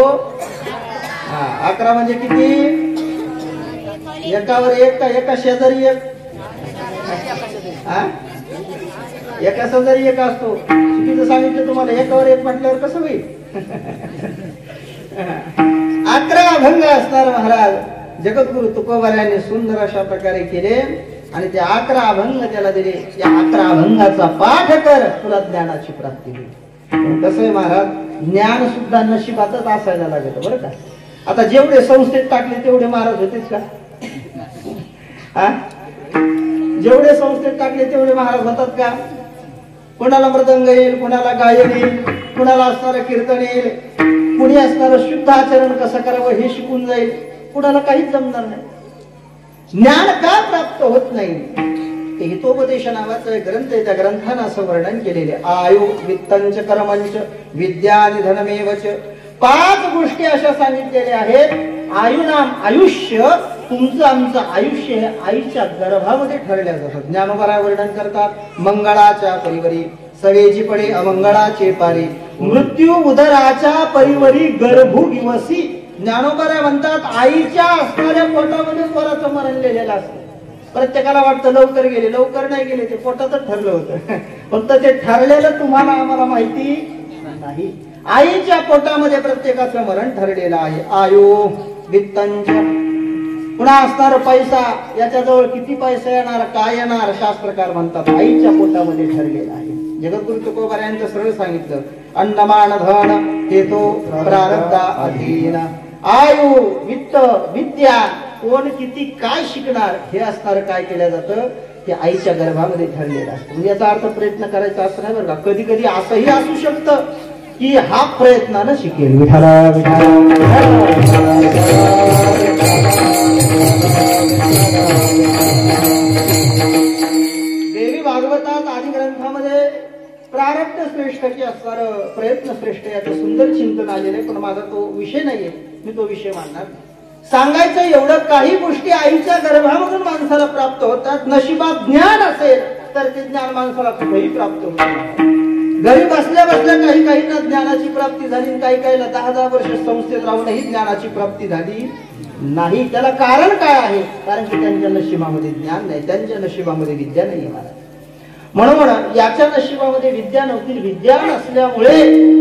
11 म्हणजे किती एकावर एक का एका शेजारी एक एका शेजारी एक असतो चुकीचं सांगितलं तुम्हाला एकावर एक म्हटल्यावर कसं होईल 11 अभंग असणार महाराज जगद्गुरु तुकोबरायांनी सुंदर अशा प्रकारे केले आणि ते 11 अभंग त्याला दिले या 11 अभंगाचा पाठ कर तुला ज्ञानाची प्राप्ती होईल कसं आहे महाराज ज्ञान सुद्धा नशिबातच असायला लागत बरं का आता जेवढे संस्थेत टाकले तेवढे महाराज होतेच का जेवढे संस्थेत टाकले तेवढे महाराज होतात का कोणाला मृदंग येईल कोणाला गायन येईल कुणाला असणारं कीर्तन येईल कुणी असणारं शुद्ध आचरण कसं करावं हे शिकून जाईल कुणाला काहीच जमणार नाही ज्ञान का प्राप्त होत नाही ते हितोपदेश नावाचा एक ग्रंथ आहे त्या ग्रंथानं असं वर्णन केलेले आयु वित्तंच कर्मंच विद्या आणि धनमेवच 5 गोष्टी अशा सांगितलेल्या आहेत आयुनाम आयुष्य तुमचं आमचं आयुष्य हे आईच्या गर्भामध्ये ठरल्या जातं ज्ञानोबराय वर्णन करतात मंगळाच्या परिवरी सवेची पडे अमंगळाचे पारी मृत्यू उदराच्या परिवरी गर्भू दिवसी ज्ञानोबराय म्हणतात आईच्या असणाऱ्या पोटामध्ये पोराचं मरण लिहिलेलं असतं प्रत्येकाला वाटतं लवकर गेले लवकर नाही गेले ते पोटातच ठरलं होतं फक्त ते ठरलेलं तुम्हाला आम्हाला माहिती नाही आईच्या पोटामध्ये प्रत्येकाचं मरण ठरलेलं आहे आयु वित्तंच पुन्हा असणार पैसा याच्याजवळ किती पैसा येणार काय येणार शास्त्रकार म्हणतात आईच्या पोटामध्ये ठरलेला आहे जगद्गुरु तुकोबरायांचं सरळ सांगितलं अन्नमान धन हे तो प्रारब्धा अधीन आयु वित्त विद्या कोण किती काय शिकणार हे असणार काय केलं जातं ते आईच्या गर्भामध्ये ठरलेलं असतं याचा अर्थ प्रयत्न करायचा असं नाही बरं का कधी कधी असंही असू शकतं की हा प्रयत्नानं शिकेल विठाला देवी भागवतात आदी ग्रंथामध्ये प्रारब्ध श्रेष्ठची असणार प्रयत्न श्रेष्ठ याचं सुंदर चिंतन आलेलं आहे पण माझा तो विषय नाहीये मी तो विषय मांडणार सांगायचं एवढं, काही गोष्टी आईच्या गर्भामधून माणसाला प्राप्त होतात. नशिबात ज्ञान असेल तर ते ज्ञान माणसाला कुठेही प्राप्त होत. घरी बसल्या बसल्या काही काहींना ज्ञानाची प्राप्ती झाली, काही काहीला 10-10 वर्ष संस्थेत राहूनही ज्ञानाची प्राप्ती झाली नाही. त्याला कारण काय आहे? कारण की त्यांच्या नशिबामध्ये ज्ञान नाही, त्यांच्या नशिबामध्ये विद्या नाही महाराज. म्हणून याच्या नशिबामध्ये विद्या नव्हती. विद्या नसल्यामुळे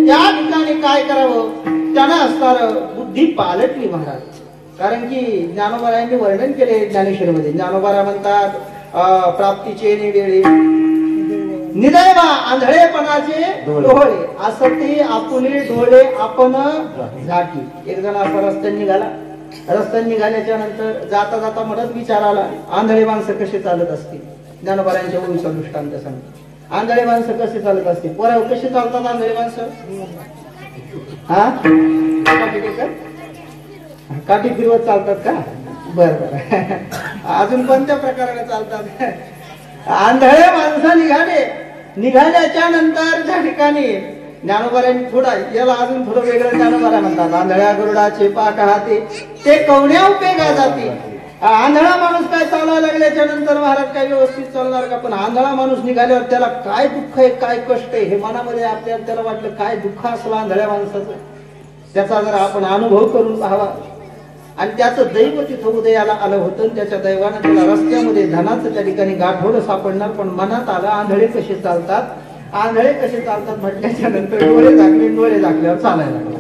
त्या ठिकाणी काय करावं, त्यांना असणार बुद्धी पालटली महाराज. कारण की ज्ञानोबारायांनी वर्णन केले ज्ञानेश्वरीमध्ये. ज्ञानोबारा म्हणतात प्राप्तीचे निवेळे निदैवा आंधळेपणाचे डोळे असते आपुले डोळे आपण झाटी. एक जण असा रस्त्याने निघाला. रस्त्याने निघाल्याच्या नंतर जाता जाता म्हणत विचार आला, आंधळे माणसं कसे चालत असतील. ज्ञानोबारायांच्या ओळीचा दृष्टांत सांगतो. आंधळे माणसं कसे चालत असतील, पोरं कसे चालतात आंधळे माणसं? हा, काठी फिरवत चालतात का? बर बर. अजून कोणत्या प्रकाराने चालतात? आंधळे माणसं निघाल्याच्या नंतर त्या ठिकाणी ज्ञानोबारांनी थोडा याला अजून थोडं वेगळं ज्ञानोबारा म्हणतात. आंधळ्या गरुडाचे पाक हाते ते कवण्या उपयोगा जाते. आंधळा माणूस काय चालायला लागल्याच्या नंतर महाराज काय व्यवस्थित चालणार का? पण आंधळा माणूस निघाल्यावर त्याला काय दुःख आहे, काय कष्ट आहे हे मनामध्ये आपल्याला त्याला वाटलं काय दुःख असलं आंधळ्या माणसाचं, त्याचा जर आपण अनुभव करून पाहावा. आणि त्याचं दैव तिथं उदयाला आलं होतं. त्याच्या दैवानं त्याला रस्त्यामध्ये धनाचं त्या ठिकाणी गाठोडं सापडणार. पण मनात आलं आंधळे कसे चालतात, आंधळे कसे चालतात म्हटल्याच्या नंतर डोळे झाकले. डोळे झाकल्यावर चालायला लागला.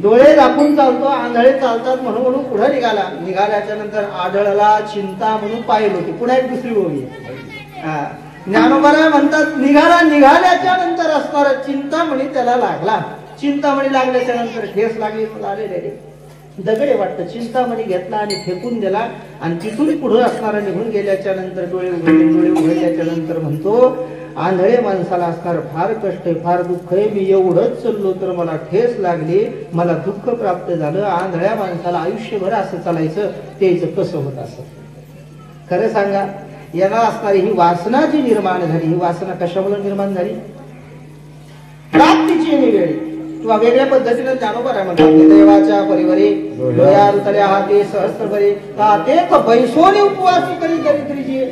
डोळे झाकून चालतो, आंधळे चालतात म्हणून पुढे निघाला. निघाल्याच्या नंतर आढळला चिंता म्हणून पाहिलं होती. पुन्हा एक दुसरी ओवी आहे. ज्ञानोबाराय म्हणतात निघाल्याच्या नंतर असणार चिंतामणी त्याला लागला. चिंतामणी लागल्याच्या नंतर ठेस लागली. आले दगडे वाटतं. चिंतामणी घेतला आणि फेकून दिला. आणि तिथून पुढे असणारा निघून गेल्याच्या नंतर डोळे उघडल्याच्या नंतर म्हणतो आंधळे माणसाला असणार फार कष्ट आहे, फार दुःख आहे. मी एवढंच चाललो तर मला ठेस लागली, मला दुःख प्राप्त झालं. आंधळ्या माणसाला आयुष्यभर असं चालायचं, त्याचं कसं होत असं? खरं सांगा, याला असणारी ही वासना जी निर्माण झाली, ही वासना कशामुळे निर्माण झाली? प्राप्तीची निवेळी किंवा वेगळ्या पद्धतीने ज्ञानोबाराय म्हणतात देवाच्या परिवारे डोया रुतल्या हाते सहस्त्रभरे ते बैसोनी उपवास करी दरिद्रीची.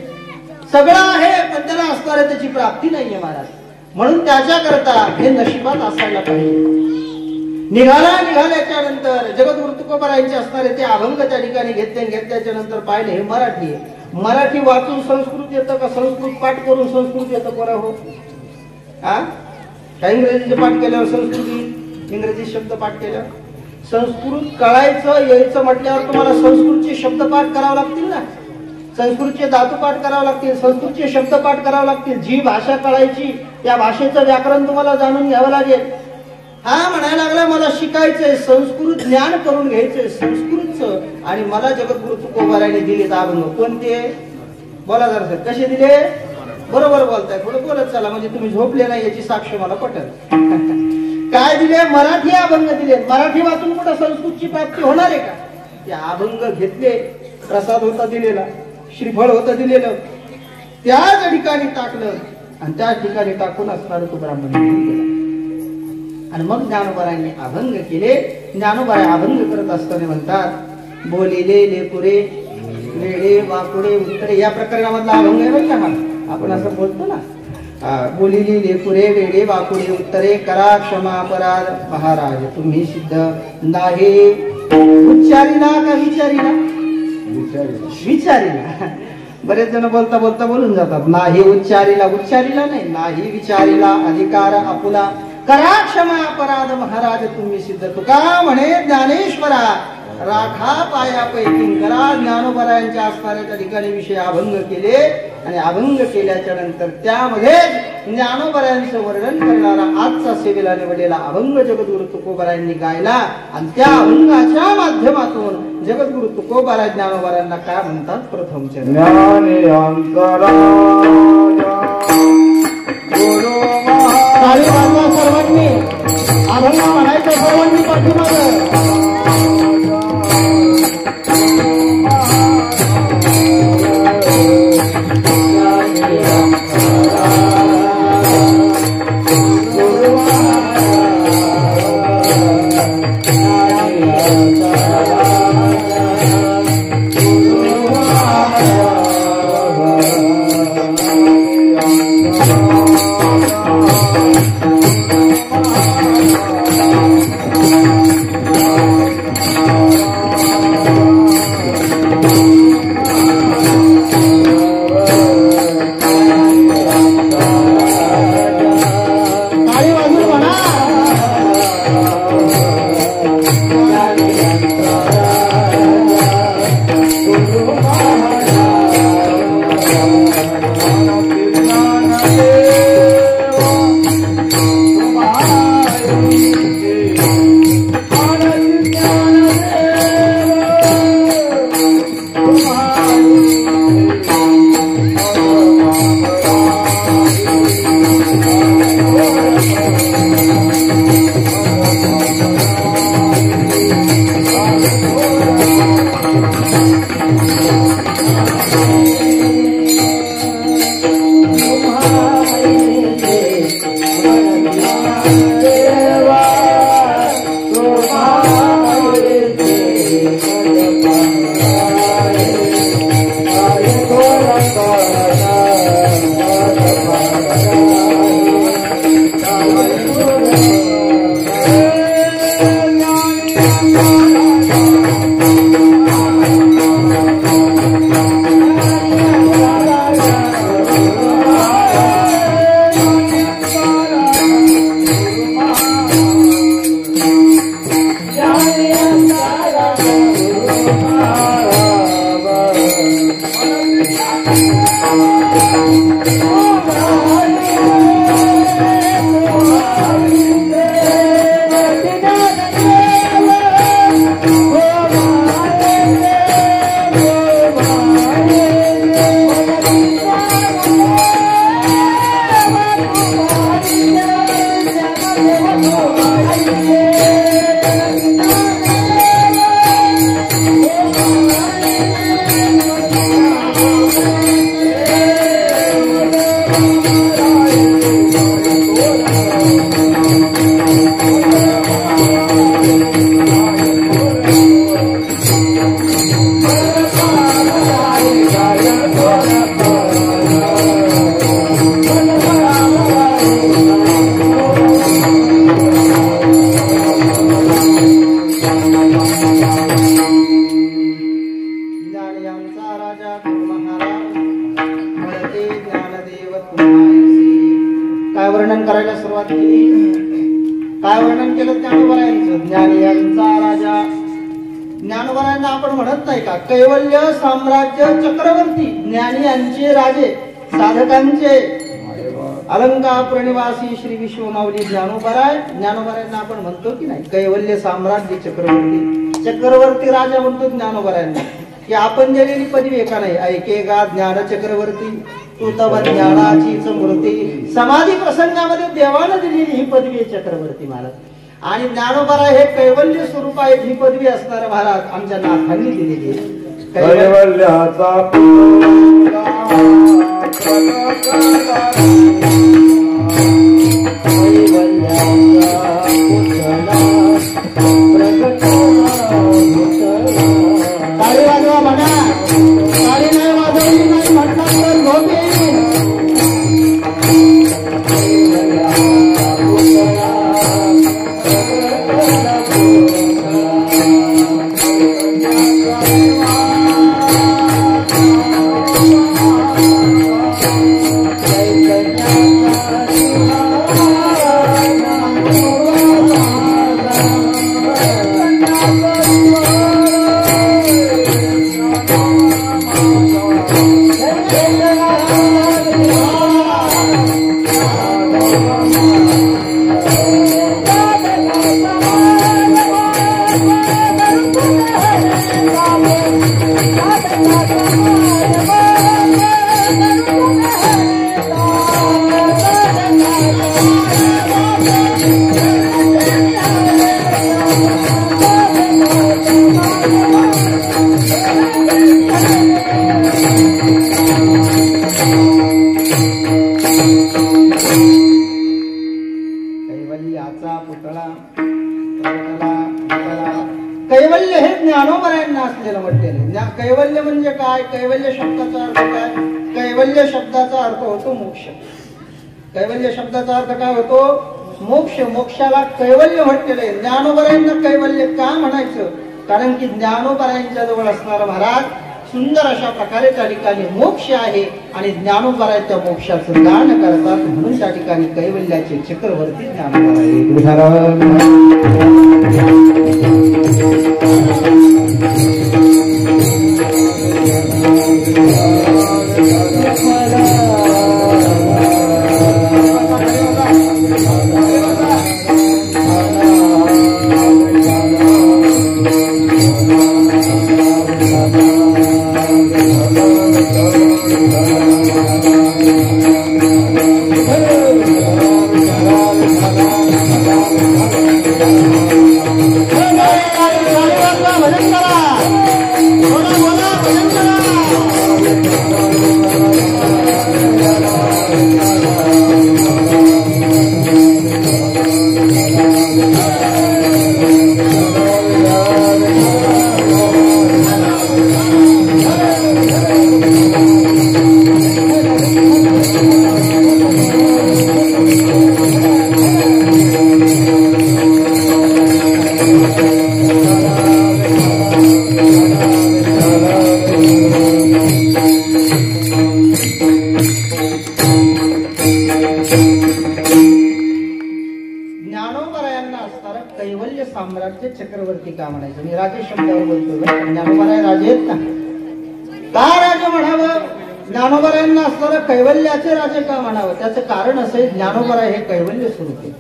सगळं आहे पण त्याला असणार त्याची प्राप्ती नाहीये महाराज. म्हणून त्याच्याकरता हे नशिबात असायला पाहिजे. निघाल्याच्या नंतर जगद्गुरु तुकोबारायांचे असणारे ते अभंग त्या ठिकाणी घेतल्याच्या नंतर पाहिले हे मराठी आहे. मराठी वाचून संस्कृत येतं का? संस्कृत पाठ करून संस्कृत येतं कोणा हो? काही इंग्रजीचे पाठ केल्यावर संस्कृत, इंग्रजी शब्द पाठ केल्यावर संस्कृत कळायचं यायचं म्हटल्यावर तुम्हाला संस्कृतचे शब्द पाठ करावे लागतील ना. संस्कृतचे धातू पाठ करावे लागतील, संस्कृतचे शब्द पाठ करावे लागतील. जी भाषा कळायची त्या भाषेचं व्याकरण तुम्हाला जाणून घ्यावं लागेल. हा म्हणायला लागला मला शिकायचंय, संस्कृत ज्ञान करून घ्यायचंय संस्कृतचं. आणि मला जगद्गुरु तुकोबारायांनी दिले अभंग. कोणते? बोला जरा सर, कसे दिले? बरोबर बोलताय, थोडं बोलत चला म्हणजे तुम्ही झोपले नाही याची साक्ष मला पटेल. काय दिले? मराठी अभंग दिले. मराठी वाचून कुठं संस्कृतची प्राप्ती होणार आहे का? ते अभंग घेतले, प्रसाद होता दिलेला, श्रीफळ होतं दिलेलं, त्याच ठिकाणी टाकलं आणि त्या ठिकाणी टाकून असणार तो ब्राह्मण केला. आणि मग ज्ञानोबारायांनी अभंग केले. ज्ञानोबाराय अभंग करत असताना म्हणतात बोलिले लेकुरे वेडे वाकुडे उत्तरे. या प्रकरणामधला अभंग आहे बरं का हा. आपण असं बोलतो ना, बोलिले लेकुरे वेडे वाकुडे उत्तरे करा क्षमा अपराध महाराज तुम्ही सिद्ध नाही. उच्चारीला का विचारीला? विचारीला. बरेच जण बोलता बोलता बोलून जातात. नाही उच्चारीला, उच्चारीला नाही, नाही विचारीला अधिकार आपुला करा क्षमा अपराध महाराज तुम्ही सिद्ध. तुका म्हणे ज्ञानेश्वरा राखा पायापैकी करा. ज्ञानोबारायांच्या असणाऱ्या ठिकाणी विषय अभंग केले आणि अभंग केल्याच्या नंतर त्यामध्ये ज्ञानोबारायांचं वर्णन करणारा आजचा सेवेला निवडलेला अभंग जगद्गुरु तुकोबारायांनी गायला. आणि त्या अभंगाच्या माध्यमातून जगद्गुरु तुकोबाराय ज्ञानोबारायांना काय म्हणतात? प्रथम सर्वांनी अभंग म्हणायचं, सर्वांनी पाठीमागं. वर्णन करायला सुरुवात केली. काय वर्णन केलं ज्ञानोबरायांचं? ज्ञानी यांचा राजा. ज्ञानोबरायांना आपण म्हणत नाही का कैवल्य साम्राज्य चक्रवर्ती, ज्ञानी यांचे राजे, साधकांचे अलंकापुर निवासी श्री विश्वमाऊली ज्ञानोबराय. ज्ञानोबरायांना आपण म्हणतो की नाही कैवल्य साम्राज्य चक्रवर्ती, चक्रवर्ती राजा म्हणतो ज्ञानोबरायांना. की आपण दिलेली पदवी एका नाही, ऐकेगा ज्ञान चक्रवर्ती तू तव ज्ञानाचीच मूर्ती. समाधी प्रसंगामध्ये देवानं दिलेली ही पदवी आहे चक्रवर्ती महाराज. आणि ज्ञानोबराय हे कैवल्य स्वरूप आहे, ही पदवी असणारा महाराज आमच्या नाथांनी दिलेली आहे. कैवल्याचा ताळी वाजवा म्हणा, ताळी नाही वाजवली नाही म्हटलं तर झोपे. कैवल्य हे ज्ञानोबरायांना असलेलं म्हटलेलं. कैवल्य म्हणजे काय? कैवल्य शब्दाचा अर्थ काय? कैवल्य शब्दाचा अर्थ होतो मोक्ष. कैवल्य शब्दाचा अर्थ काय होतो? मोक्ष. मोक्षाला कैवल्य म्हटलेलं आहे. ज्ञानोबरायांना कैवल्य का म्हणायचं? कारण की ज्ञानोबरायांच्या जवळ असणारा महाराज सुंदर अशा प्रकारे त्या ठिकाणी मोक्ष आहे आणि ज्ञानोबराय त्या मोक्षाचं दान करतात, म्हणून त्या ठिकाणी कैवल्याचे चक्रवर्ती ज्ञानोबराय. साम्राज्य चक्रवर्ती का म्हणायचं? मी राजे शब्दावर बोलतो. ज्ञानोबराय राजे आहेत ना, का राजे म्हणावं? ज्ञानोबरायांना असणारं कैवल्याचे राजे का म्हणावं? त्याचं कारण असं, ज्ञानोबराय हे कैवल्य स्वरूप आहे.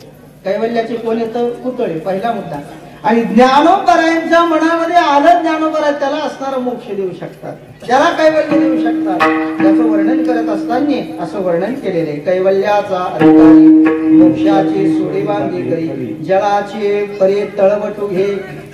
कैवल्याचे कोण येतं? पुतळे, पहिला मुद्दा. आणि ज्ञानोबरायांच्या मनामध्ये आलं ज्ञानोबराय त्याला असणारं मोक्ष देऊ शकतात, त्याला कैवल्य देऊ शकतात. त्याचं वर्णन करत असताना असं वर्णन केलेलं आहे. कैवल्याचा अधिकारी, मोक्षाची सोडी बांधी करी, जळाची परे तळवटू घे.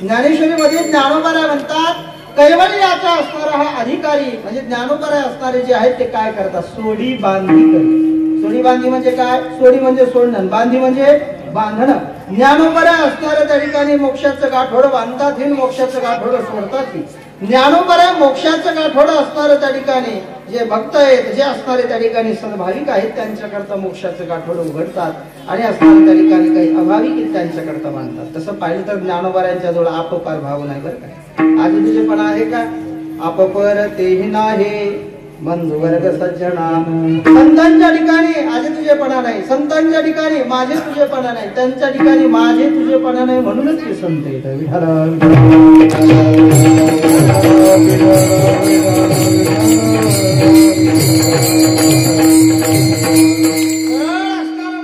ज्ञानेश्वरीमध्ये ज्ञानोबराय म्हणतात कैवल्याचा असणारा हा अधिकारी म्हणजे ज्ञानोबराय असणारे जे आहेत ते काय करतात? सोडी बांधी करी. सोडी बांधी म्हणजे काय? सोडी म्हणजे सोडणं, बांधी म्हणजे बांधणं. ज्ञानोबराय असणारे त्या ठिकाणी मोक्षाचं गाठोडं बांधतात, हे मोक्षाचं गाठोडं सोडतात. ज्ञानोबराय मोक्षाचं गाठोडं असणारं त्या ठिकाणी जे भक्त आहेत, जे असणारे त्या ठिकाणी सद्भाविक आहेत त्यांच्याकरता मोक्षाचं गाठोडं उघडतात आणि असणारे त्या ठिकाणी काही अभाविक आहेत त्यांच्याकरता बांधतात. तसं पाहिलं तर ज्ञानोबरायांच्या जवळ आपपार भाव नाही बरं काय. आधी तुझेपणा आहे का? आपपर तेही नाही बंधू वर्ग सज्जनान संतांच्या ठिकाणी माझे तुझेपणा नाही, संतांच्या ठिकाणी माझे तुझेपणा नाही, त्यांच्या ठिकाणी माझे तुझेपणा नाही, म्हणूनच ते संत येतात.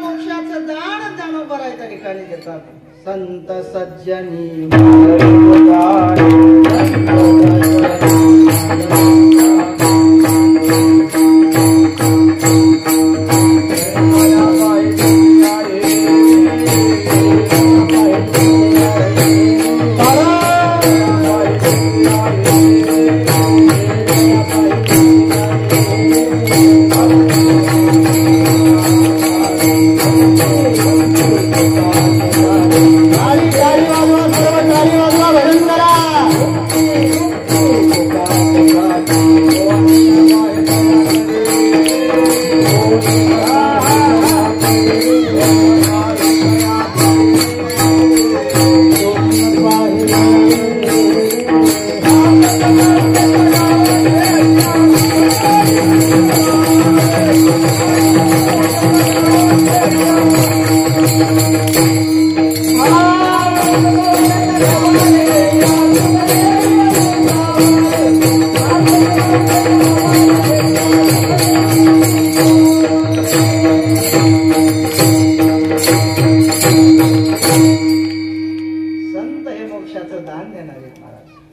मोक्षाचं दान ज्ञानोबराच्या ठिकाणी देतात. संत सज्जनी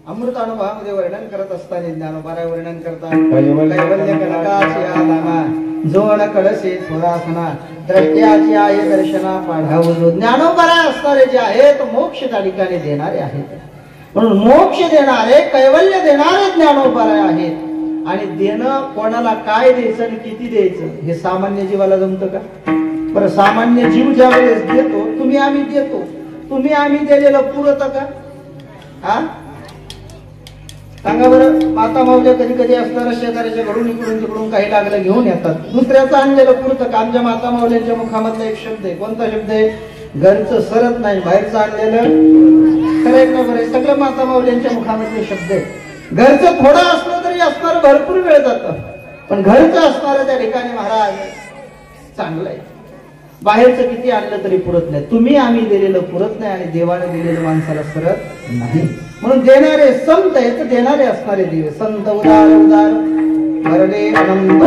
अमृतानुभवामध्ये वर्णन करत असताना ज्ञानोबा वर्णन करतात. कैवल्य कनकाची आलाना जोड कळसे सुरासना द्रष्ट्याची आहे दर्शना पाढावलो. ज्ञानोबा असणारे जे आहेत मोक्ष त्या ठिकाणी देणारे आहेत. म्हणून मोक्ष देणारे कैवल्य देणारे ज्ञानोबा आहेत. आणि देणं कोणाला काय द्यायचं आणि किती द्यायचं हे सामान्य जीवाला जमतं का? बरं, सामान्य जीव ज्या वेळेस देतो, तुम्ही आम्ही देतो, तुम्ही आम्ही दिलेलं पुरतं का? हा सांगा बरं. माता माऊल्या कधी कधी असणाऱ्या शेजाऱ्याच्या घडून इकडून तिकडून काही लागलं घेऊन येतात. दुसऱ्याचं आणलेलं पुरतं का? आमच्या माता माऊल्यांच्या मुखामधला एक शब्द आहे. कोणता शब्द आहे? घरचं सरत नाही, बाहेरचं आणलेलं खरंय ना? बरं, सगळं माता माऊल्यांच्या मुखामधले शब्द आहे. घरचं थोडं असलं तरी असणारं भरपूर वेळ जातं, पण घरचं असणारं त्या ठिकाणी महाराज चांगलं आहे. बाहेरचं किती आणलं तरी पुरत नाही. तुम्ही आम्ही दिलेलं पुरत नाही आणि देवाने दिलेलं माणसाला सरत नाही. म्हणून देणारे संत आहेत, देणारे असणारे देव संत उदार उदार भरले आनंद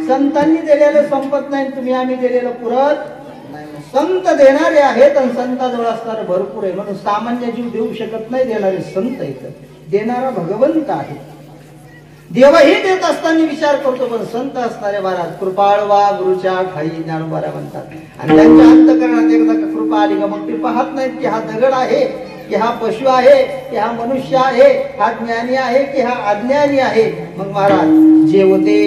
संतांनी दिलेलं संपत नाही, तुम्ही आम्ही दिलेलं पुरत नाही. संत देणारे आहेत आणि संताजवळ असणारे भरपूर आहे. म्हणून सामान्य जीव देऊ शकत नाही, देणारे संत आहेत. देणारा भगवंत आहे. देवही देत असताना विचार करतो, पण संत असणारे महाराज कृपाळ वा गुरुच्या ठाई ज्ञानोबा म्हणतात. आणि त्यांच्या अंतःकरणात एकदा कृपा आली का मग ते पाहत नाहीत की हा दगड आहे, की हा पशु आहे, की हा मनुष्य आहे, हा ज्ञानी आहे, की हा अज्ञानी आहे. मग महाराज जेवते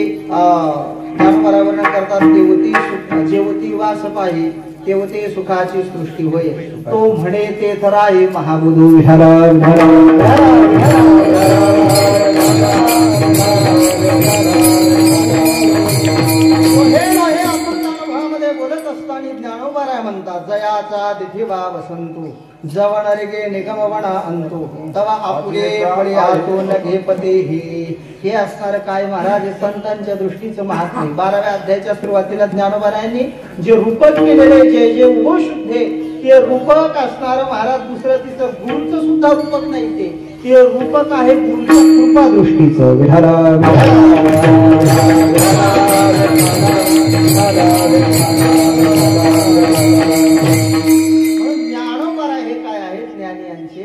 ज्ञानोबा वर्णन करतात. जेवती वास पाही तेवते सुखाची सृष्टी होय. तो म्हणे ते तर आहे महाबुधू बोलत असताना ज्ञानोबा म्हणतात. जयाचा दिठीवा वसंतू जवण रे निगमवणा अंतू तवा आपुले फळे आतो न घेपते हे असणार काय महाराज संतांच्या दृष्टीचं महात्म्य. 12व्या अध्यायाच्या सुरुवातीला ज्ञानोबारायांनी जे रूपक केलेले जे शुद्धे ते रूपक असणार महाराज. दुसरं तिचं गुरुचं सुद्धा रूपक नाही, ते रूपक आहे गुरुच्या कृपा दृष्टीचं. ज्ञानोबा हे काय आहे? ज्ञानी यांचे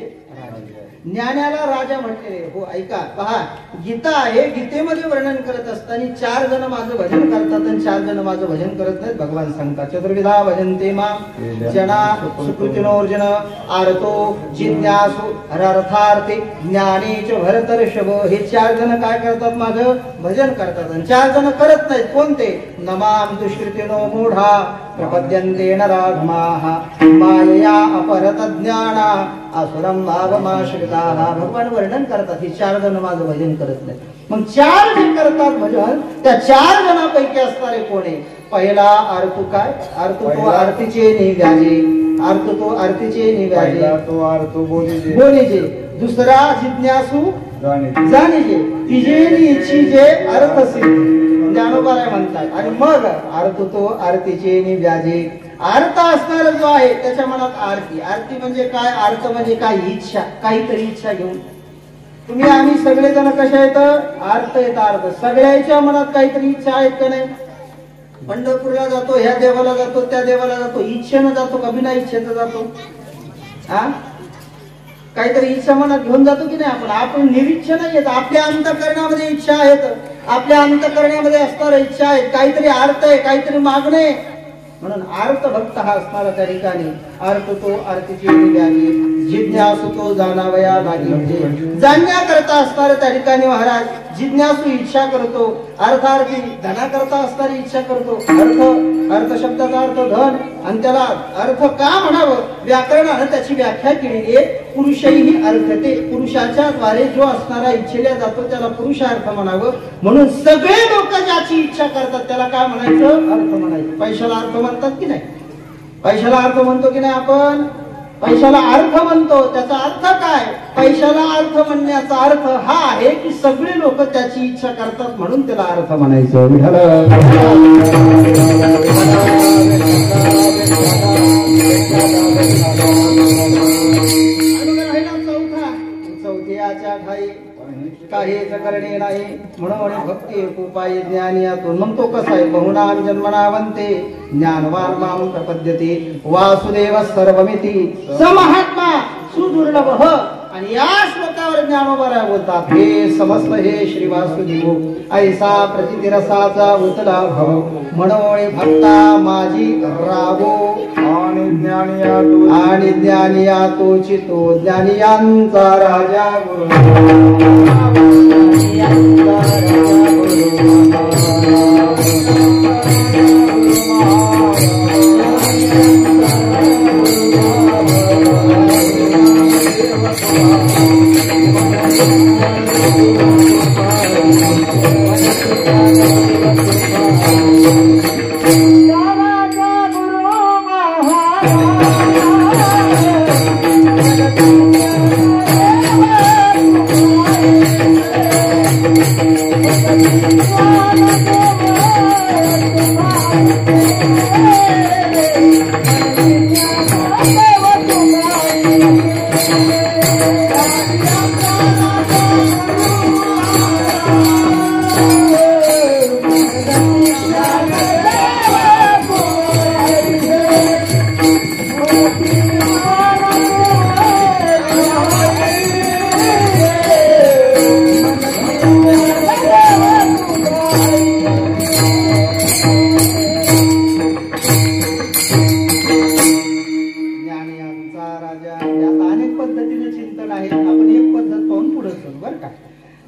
ऐका पहा, गीता आहे, गीतेमध्ये वर्णन करत असताना 4 जण माझं भजन करतात आणि 4 जण माझं भजन करत नाहीत. भगवान सांगतात चतुर्विधा भजन्ते मां जना सुकृतिनोर्जन आरतो जिज्ञासु अर्थार्थे ज्ञानेच भरतर्षभ. हे 4 जण काय करतात? माझं भजन करतात. आणि 4 जण करत नाहीत. कोणते? नमाम दुष्कृतिनो मूढा प्रपद्यन्ते नराधमाः मायया अपहृत ज्ञाना असुरं भावमाश्रिताः. भगवान वर्णन करतात हे 4 जण माझं भजन करत नाही. मग 4 जे करतात भजन, त्या 4 जणांपैकी असणारे कोण आहे? पहिला अर्थ काय? अर्थ तो आरतीचे निव्याजे, अर्थ तो आरतीचे निव्याजे, तो अर्थ बोलीजे. दुसरा जिज्ञासू जाणीजे, तिजेनी इच्छीजे अर्थ सिद्धी, ज्ञानोबा म्हणतात. आणि मग अर्थ तो आरतीचे निव्याजे, अर्थ असणार जो आहे त्याच्या मनात आरती. आरती म्हणजे काय? अर्थ म्हणजे काय? इच्छा, काहीतरी इच्छा घेऊन. तुम्ही आम्ही सगळेजण कशा येत? अर्थ येत. अर्थ सगळ्याच्या मनात काहीतरी इच्छा आहेत का नाही? पंढरपूरला जातो, ह्या देवाला जातो, त्या देवाला जातो, इच्छेनं जातो का बिना इच्छेचं जातो? काहीतरी इच्छा मनात घेऊन जातो की नाही आपण? आपण निरीच्छ नाही येत. आपल्या अंतःकरणामध्ये इच्छा आहेत, आपल्या अंतःकरणामध्ये असणाऱ्या इच्छा आहेत, काहीतरी अर्थ आहे, काहीतरी मागणे. म्हणून अर्थ भक्त हा असणारा त्या ठिकाणी अर्थ तो आरतीची निव्याजे, जिज्ञासू तो जाणावया लागे. म्हणजे जाणण्याकरता असणारा त्या ठिकाणी महाराज जिज्ञासू इच्छा करतो, अर्थार्थी धनाकरता असणारी इच्छा करतो. अर्थ शब्दाचा अर्थ धन, आणि त्याला अर्थ का म्हणावं? व्याकरणानं त्याची व्याख्या केलेली आहे. पुरुषही अर्थते, पुरुषाच्या द्वारे जो असणारा इच्छेला जातो त्याला पुरुषार्थ म्हणावं. म्हणून सगळे लोक ज्याची इच्छा करतात त्याला काय म्हणायचं? अर्थ म्हणायचं. पैशाला अर्थ म्हणतात की नाही? पैशाला अर्थ म्हणतो की नाही आपण? पैशाला अर्थ म्हणतो. त्याचा अर्थ काय? पैशाला अर्थ म्हणण्याचा अर्थ हा आहे की सगळे लोक त्याची इच्छा करतात म्हणून त्याला अर्थ म्हणायचं. चौथ्याच्या ठाई काहीच करणे नाही म्हणून भक्ती उपाय ज्ञान यातून. मग तो कसा आहे? बहुनाम जन्मनावंते ज्ञानवान माम प्रपद्यते वासुदेव सर्वमिती स महात्मा सुदुर्लभ. आणि या श्लोकावर ज्ञानोबा बोलतात, हे समस्त हे श्री वासुदेव ऐसा प्रतिरसाचा उतला भव म्हणोळे भक्ता माझी रावो आणि ज्ञानी यातो चितो ज्ञानियांचा राजा गुरु.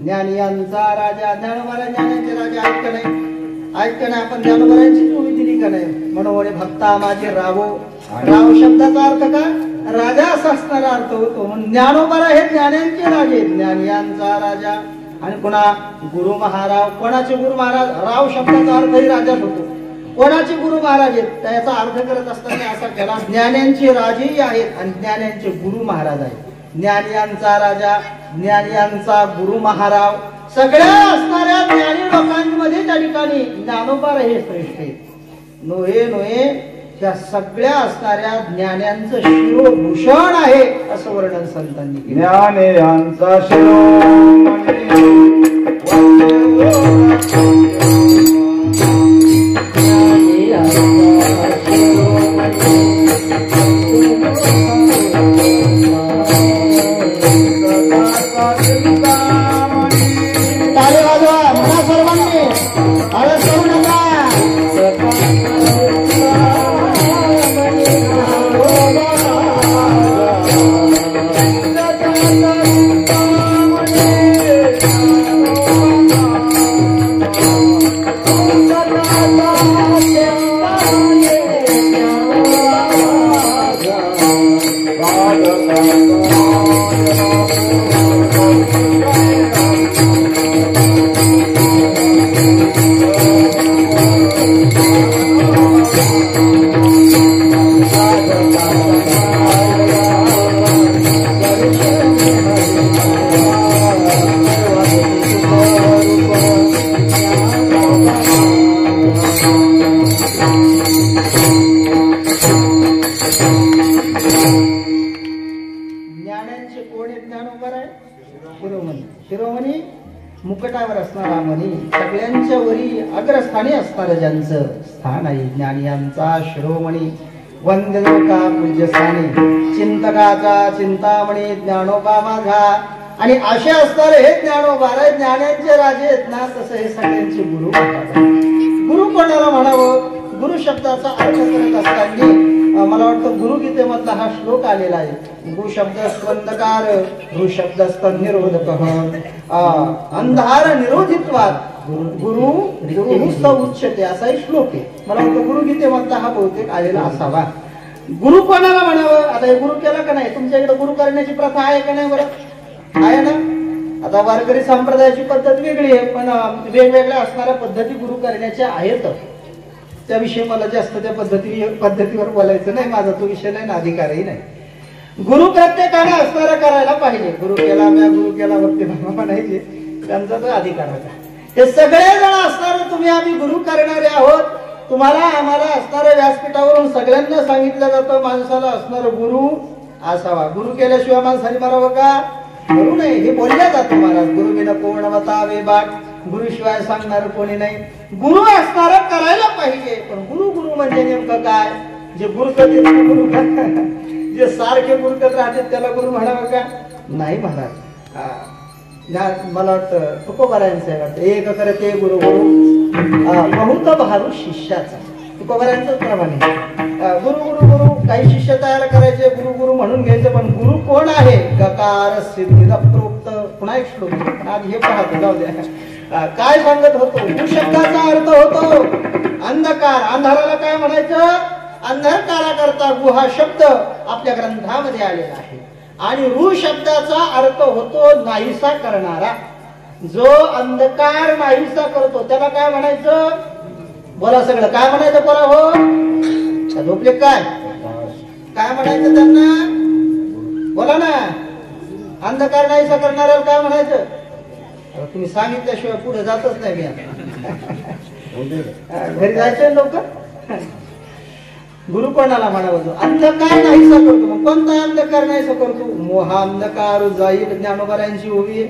ज्ञानियांचा राजा. ज्ञानोबा ज्ञानाचे राजा आहेत का नाही? आहेत का नाही? आपण ज्ञानोबाची जोडी दिली का नाही? म्हणून भक्ता माझे रावो. राव शब्दाचा अर्थ काय? राजा असा असणारा अर्थ होतो. म्हणून ज्ञानोबा हे ज्ञानांचे राजे, ज्ञानियांचा राजा. आणि पुन्हा गुरु महाराज. कोणाचे गुरु महाराज? राव शब्दाचा अर्थही राजाच होतो. कोणाचे गुरु महाराज आहेत त्याचा अर्थ करत असताना असा केला, ज्ञानांचे राजेही आहेत आणि ज्ञानांचे गुरु महाराज आहेत. ज्ञानियांचा राजा, ज्ञानियांचा गुरु महाराज. सगळ्या असणाऱ्या ज्ञानी लोकांमध्ये त्या ठिकाणी ज्ञानोबा हे श्रेष्ठ आहेत. नोहे त्या सगळ्या असणाऱ्या ज्ञानांचं शिरोभूषण आहे असं वर्णन संतांनी केलं. ज्ञानियांचा शिरोमणी मुकुटावर असणारा मणी, सगळ्यांच्या वरी अग्रस्थानी असणारं ज्यांचं स्थान आहे, ज्ञानियांचा शिरोमणी, वंद्य लोका पूज्यस्थानी, चिंतकाचा चिंतामणी ज्ञानोबा माझा. आणि असे असणारे हे ज्ञानोबा, ज्ञानांचे राजे आहेत ना, तसं हे सगळ्यांचे गुरु म्हणतात. गुरु कोणाला म्हणावं? गुरु शब्दाचा अर्थ करत असताना मला वाटतं गुरुगीतेमधला हा श्लोक आलेला आहे. गु शब्द स्पंदकार, ऋ शब्द निरोधक, अंधार निरोधित्वात गुरु उच्चते असा एक श्लोक आहे. मला वाटतं गुरुगीतेमधला हा बहुतेक आलेला असावा. गुरु कोणाला म्हणावं? आता हे गुरु केला का नाही? तुमच्याकडे गुरु करण्याची प्रथा आहे का नाही? बरं आहे ना. आता वारकरी संप्रदायाची पद्धत वेगळी आहे, पण वेगवेगळ्या असणाऱ्या पद्धती गुरु करण्याच्या आहेत. त्याविषयी मला जास्त त्या पद्धतीवर बोलायचं नाही, माझा तो विषय नाही, अधिकारही नाही. गुरु प्रत्येकाने असणारा करायला पाहिजे. गुरु केला गुरु केला वरती म्हणायचे, त्यांचा तो अधिकार होता. हे सगळेजण असणारे तुम्ही आम्ही गुरु करणारे आहोत. तुम्हाला आम्हाला असणाऱ्या व्यासपीठावरून सगळ्यांना सांगितलं जातं माणसाला असणारं गुरु असावा. गुरु केल्याशिवाय माणसाने मारावं का? गुरु नाही हे बोलल्या जातं महाराज. गुरु बिना पूर्णवता वे बाट, गुरुशिवाय सांगणार कोणी नाही. गुरु असणारा करायला पाहिजे. पण गुरु गुरु म्हणजे नेमकं काय? जे गुरुकत गुरु जे सारखे गुरुकत राहते त्याला गुरु म्हणावं का? नाही महाराज. मला वाटतं तुकोबारायांचं वाटतं, एक करते गुरु गुरु बहुत भारू शिष्याचा. तुकोबारायांचं प्रमाणे गुरु गुरु गुरु काही शिष्य तयार करायचे, गुरु गुरु म्हणून घ्यायचं. पण गुरु कोण आहे? गकार सिद्धीला प्रोक्त. पुन्हा एक श्लोक आज हे पाहतो, जाऊ द्या. काय सांगत होतो? गुरु शब्दाचा अर्थ होतो अंधकार. अंधाराला काय म्हणायचं? अंधकारा करता गु हा शब्द आपल्या ग्रंथामध्ये आलेला आहे. आणि ऋ शब्दाचा अर्थ होतो नाहीसा करणारा. जो अंधकार नाहीसा करतो त्याला काय म्हणायचं? बोला सगळं काय म्हणायचं? बोला हो. झोपले काय? काय म्हणायचं त्यांना? बोला ना. अंधकार नाहीसा करणाऱ्याला काय म्हणायचं? तुम्ही सांगितल्याशिवाय पुढे जातच नाही मी आता. घरी जायचंय लवकर. गुरु कोणाला म्हणावं? जो अंधकार नाहीसा करतो. मग कोणता अंधकार नाहीसा करतो? मोहा अंधकार जाईल. ज्ञानोबारायांची उभी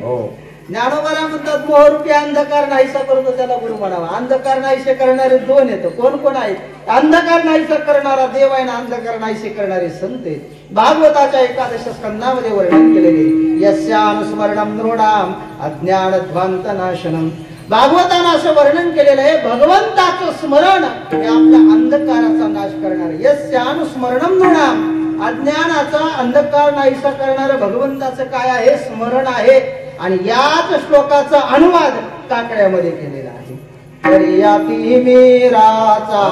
ज्ञानोबारा म्हणतात मोहरूपी अंधकार नाहीसा करतो त्याला गुरु म्हणावा. अंधकार नाहीसे करणारे दोन येतं. कोण कोण आहेत? अंधकार नाहीसा करणारा देव आहे ना, अंधकार नाहीसे करणारे संत आहेत. भागवताच्या 11 स्कंदामध्ये वर्णन केलेले यस्यानुस्मरणम नृणाम अज्ञान ध्वांत नाशनम. भागवतानं असं वर्णन केलेलं आहे, भगवंताचं स्मरण हे आपल्या अंधकाराचा नाश करणार. यस्यानुस्मरणम नृणाम, अज्ञानाचा अंधकार नाहीसा करणारं भगवंताचं काय आहे? स्मरण आहे. आणि याच श्लोकाचा अनुवाद काकड्यामध्ये केलेला आहे. दर्याती मेराचा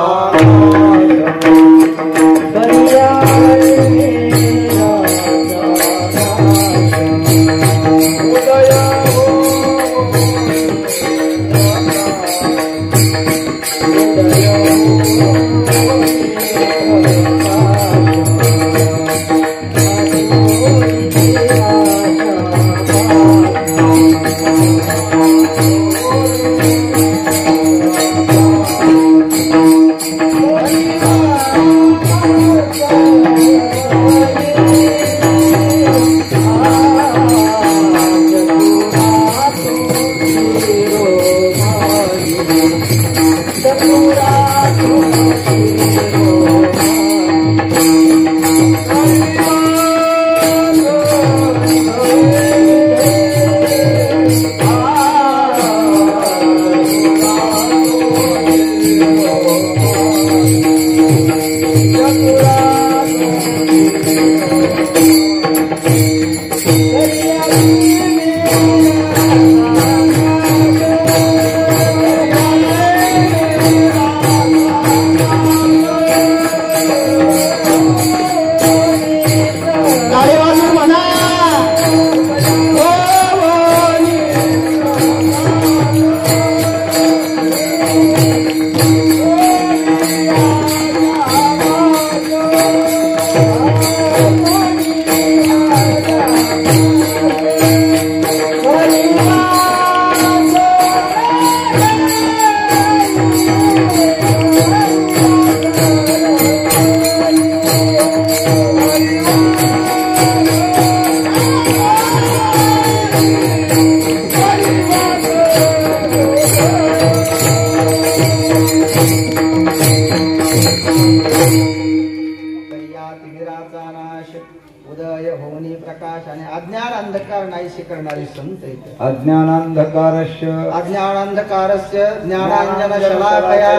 अंधकार नाहीसे करणारे संत आहेत. अज्ञानांधकारस्य अज्ञानांधकारस्य ज्ञानांजन शलाकया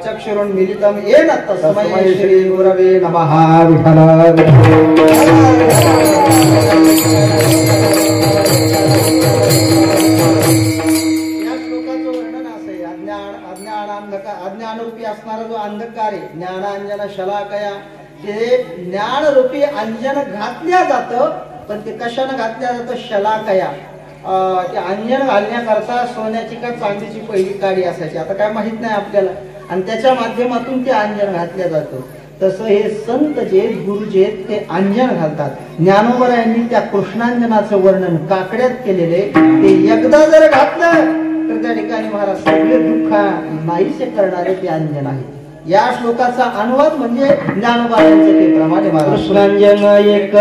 चक्षुरुन्मीलितं येन तस्मै श्री गुरवे नमः. विठ्ठल अज्ञानरूपी असणारा जो अंधकार आहे, ज्ञानांजन शलाकया, ते ज्ञानरूपी अंजन घातल्या जातं. पण ते कशानं घातल्या जातं? शलाकया. ते अंजन घालण्याकरता सोन्याची का चांदीची पहिली काडी असायची, आता काय माहित नाही आपल्याला, आणि त्याच्या माध्यमातून ते अंजन घातल्या जातं. तसं हे संत जे गुरु जे ते अंजन घालतात. ज्ञानोबा यांनी त्या कृष्णांजनाचं वर्णन काकड्यात केलेले, ते एकदा जर घातलं तर त्या ठिकाणी महाराज सगळे दुःख नाहीसे करणारे ते अंजन आहे. या श्लोकाचा अनुवाद म्हणजे ज्ञानोबा यांचं ते प्रमाणे महाराज कृष्णांजन एक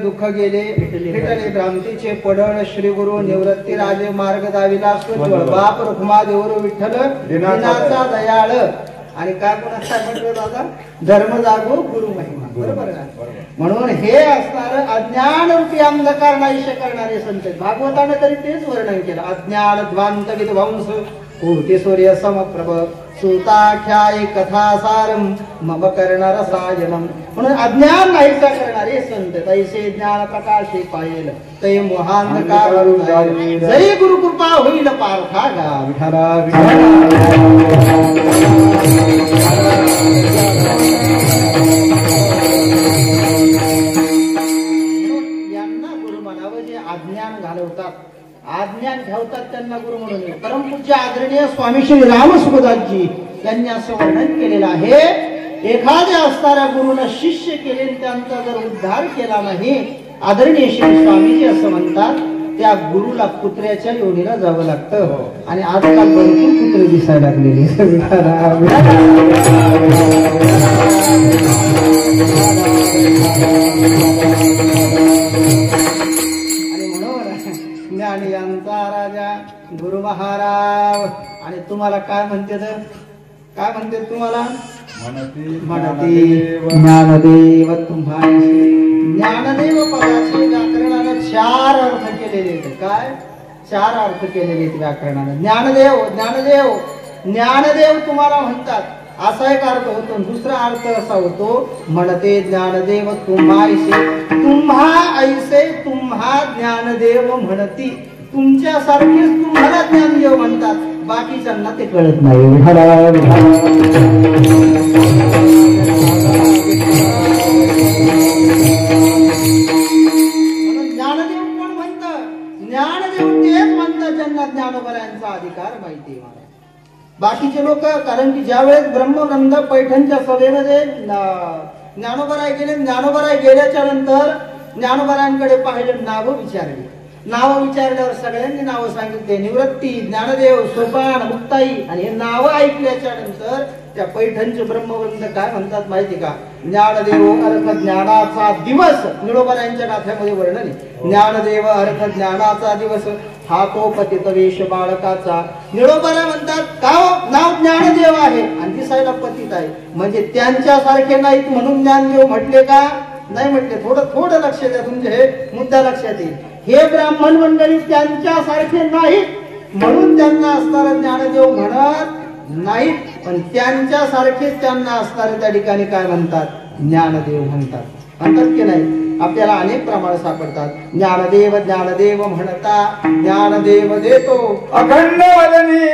दुःख गेले विठ्ठले भ्रांतीचे पडळ श्री गुरु निवृत्ती राजे मार्ग दाविला बाप रुक्मा देवर विठ्ठल दिनाचा दयाळ. आणि काय कोणाचा म्हटलं दादा? धर्म जागो गुरु महिमा. बरोबर ना? म्हणून हे असणार अज्ञान रूपी अंधकार नाहीसे करणारे संत. भागवताने तरी तेच वर्णन केलं. अज्ञान ध्वांत विध्वंस कोटी सूर्य समप्रभ सुताख्याय कथासारम मम करणार सायनम. म्हणून अज्ञान नाहीसा करणारे संत तैसे ज्ञान प्रकाशे पायल तै मोहांधकार जय गुरु कृपा होईल पार्था गा. विठ्ठला यांना गुरु म्हणावं जे अज्ञान घालवतात, आज्ञान ठेवतात त्यांना गुरु म्हणून. परमपूज्य आदरणीय स्वामी श्री रामसुखदासजी यांनी असं वर्णन केलेलं आहे. एखाद्या असणाऱ्या गुरुनं शिष्य केले, त्यांचा जर उद्धार केला नाही, आदरणीय श्री स्वामीजी असं म्हणतात, त्या गुरुला कुत्र्याच्या योनीला जावं लागतं. आणि आजकाल भरपूर कुत्रे दिसायला लागलेले. आणि यांचा राजा गुरु महाराज. आणि तुम्हाला काय म्हणते? काय म्हणते तुम्हाला? म्हणती ज्ञानदेव तुम्हाशी. ज्ञानदेव पदाचे व्याकरणाने 4 अर्थ केलेले आहेत. काय 4 अर्थ केलेले आहेत व्याकरणाने? ज्ञानदेव ज्ञानदेव ज्ञानदेव तुम्हाला म्हणतात. असा एक अर्थ होतो. दुसरा अर्थ असा होतो, म्हणते ज्ञानदेव तुम्हा ऐसे, तुम्हा ऐसे तुम्हा ज्ञानदेव म्हणती. तुमच्यासारखेच तुम्हाला ज्ञानदेव म्हणतात, बाकीच्यांना ते कळत नाही. ज्ञानदेव कोण म्हणतं? ज्ञानदेव तेच म्हणतात ज्यांना ज्ञानोबरायांचा अधिकार माहिती आहे. बाकीचे लोक, कारण की ज्या वेळेस ब्रह्मग्रंथ पैठणच्या सभेमध्ये ज्ञानोबराय गेले, ज्ञानोबराय गेल्याच्या नंतर ज्ञानोबरायांकडे पाहिले, नावं विचारली. नावं विचारल्यावर सगळ्यांनी नावं सांगितले, निवृत्ती, ज्ञानदेव, सोपान, मुक्ताई. आणि हे नावं ऐकल्याच्या नंतर त्या पैठणचे ब्रह्मग्रंथ काय म्हणतात माहिती का? ज्ञानदेव अर्थ ज्ञानाचा दिवस. निळोबरायांच्या गाथ्यामध्ये वर्णन आहे. ज्ञानदेव अर्थ ज्ञानाचा दिवस, हा तो पतित वेश बाळकाचा. निळोबरा म्हणतात का नाव ज्ञानदेव आहे आणि दिसायला पतित आहे, म्हणजे त्यांच्यासारखे नाहीत म्हणून ज्ञानदेव म्हटले का? नाही म्हटले. थोडं लक्ष द्या, तुमचे हे मुद्दा लक्षात येईल. हे ब्राह्मण मंडळी त्यांच्यासारखे नाहीत म्हणून त्यांना असणारा ज्ञानदेव म्हणत नाहीत, पण त्यांच्यासारखेच त्यांना असणारे त्या ठिकाणी काय म्हणतात? ज्ञानदेव म्हणतात. म्हणतात की नाही? आपल्याला अनेक प्रमाण सापडतात. ज्ञानदेव ज्ञानदेव म्हणता, ज्ञानदेव देतो अखंड वदनी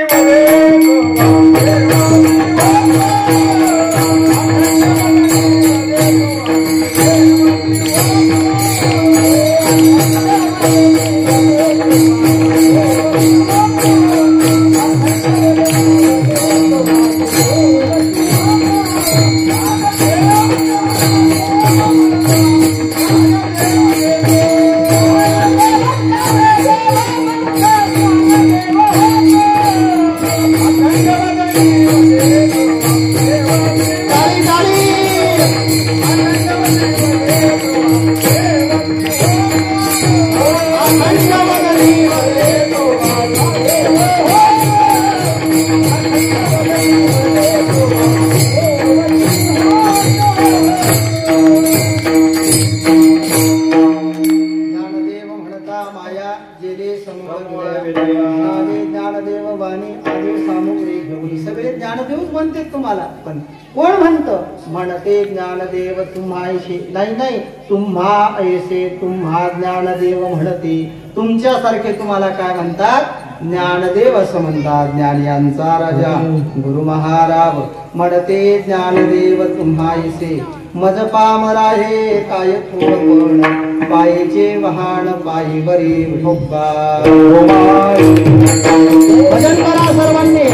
ज्ञानदेव तुम्हा ऐसे. नाही, तुम्हा ऐसे तुम्हा ज्ञानदेव म्हणते. तुमच्यासारखे तुम्हाला काय म्हणतात? ज्ञानदेव असं म्हणतात. ज्ञानियांचा राजा गुरु महाराज म्हणते ज्ञानदेव तुम्हा ऐसे. मज पामरा हे काय थोडपण, पायीचे वाहन पायी बरी ठोका. भजन करा सर्वांनी.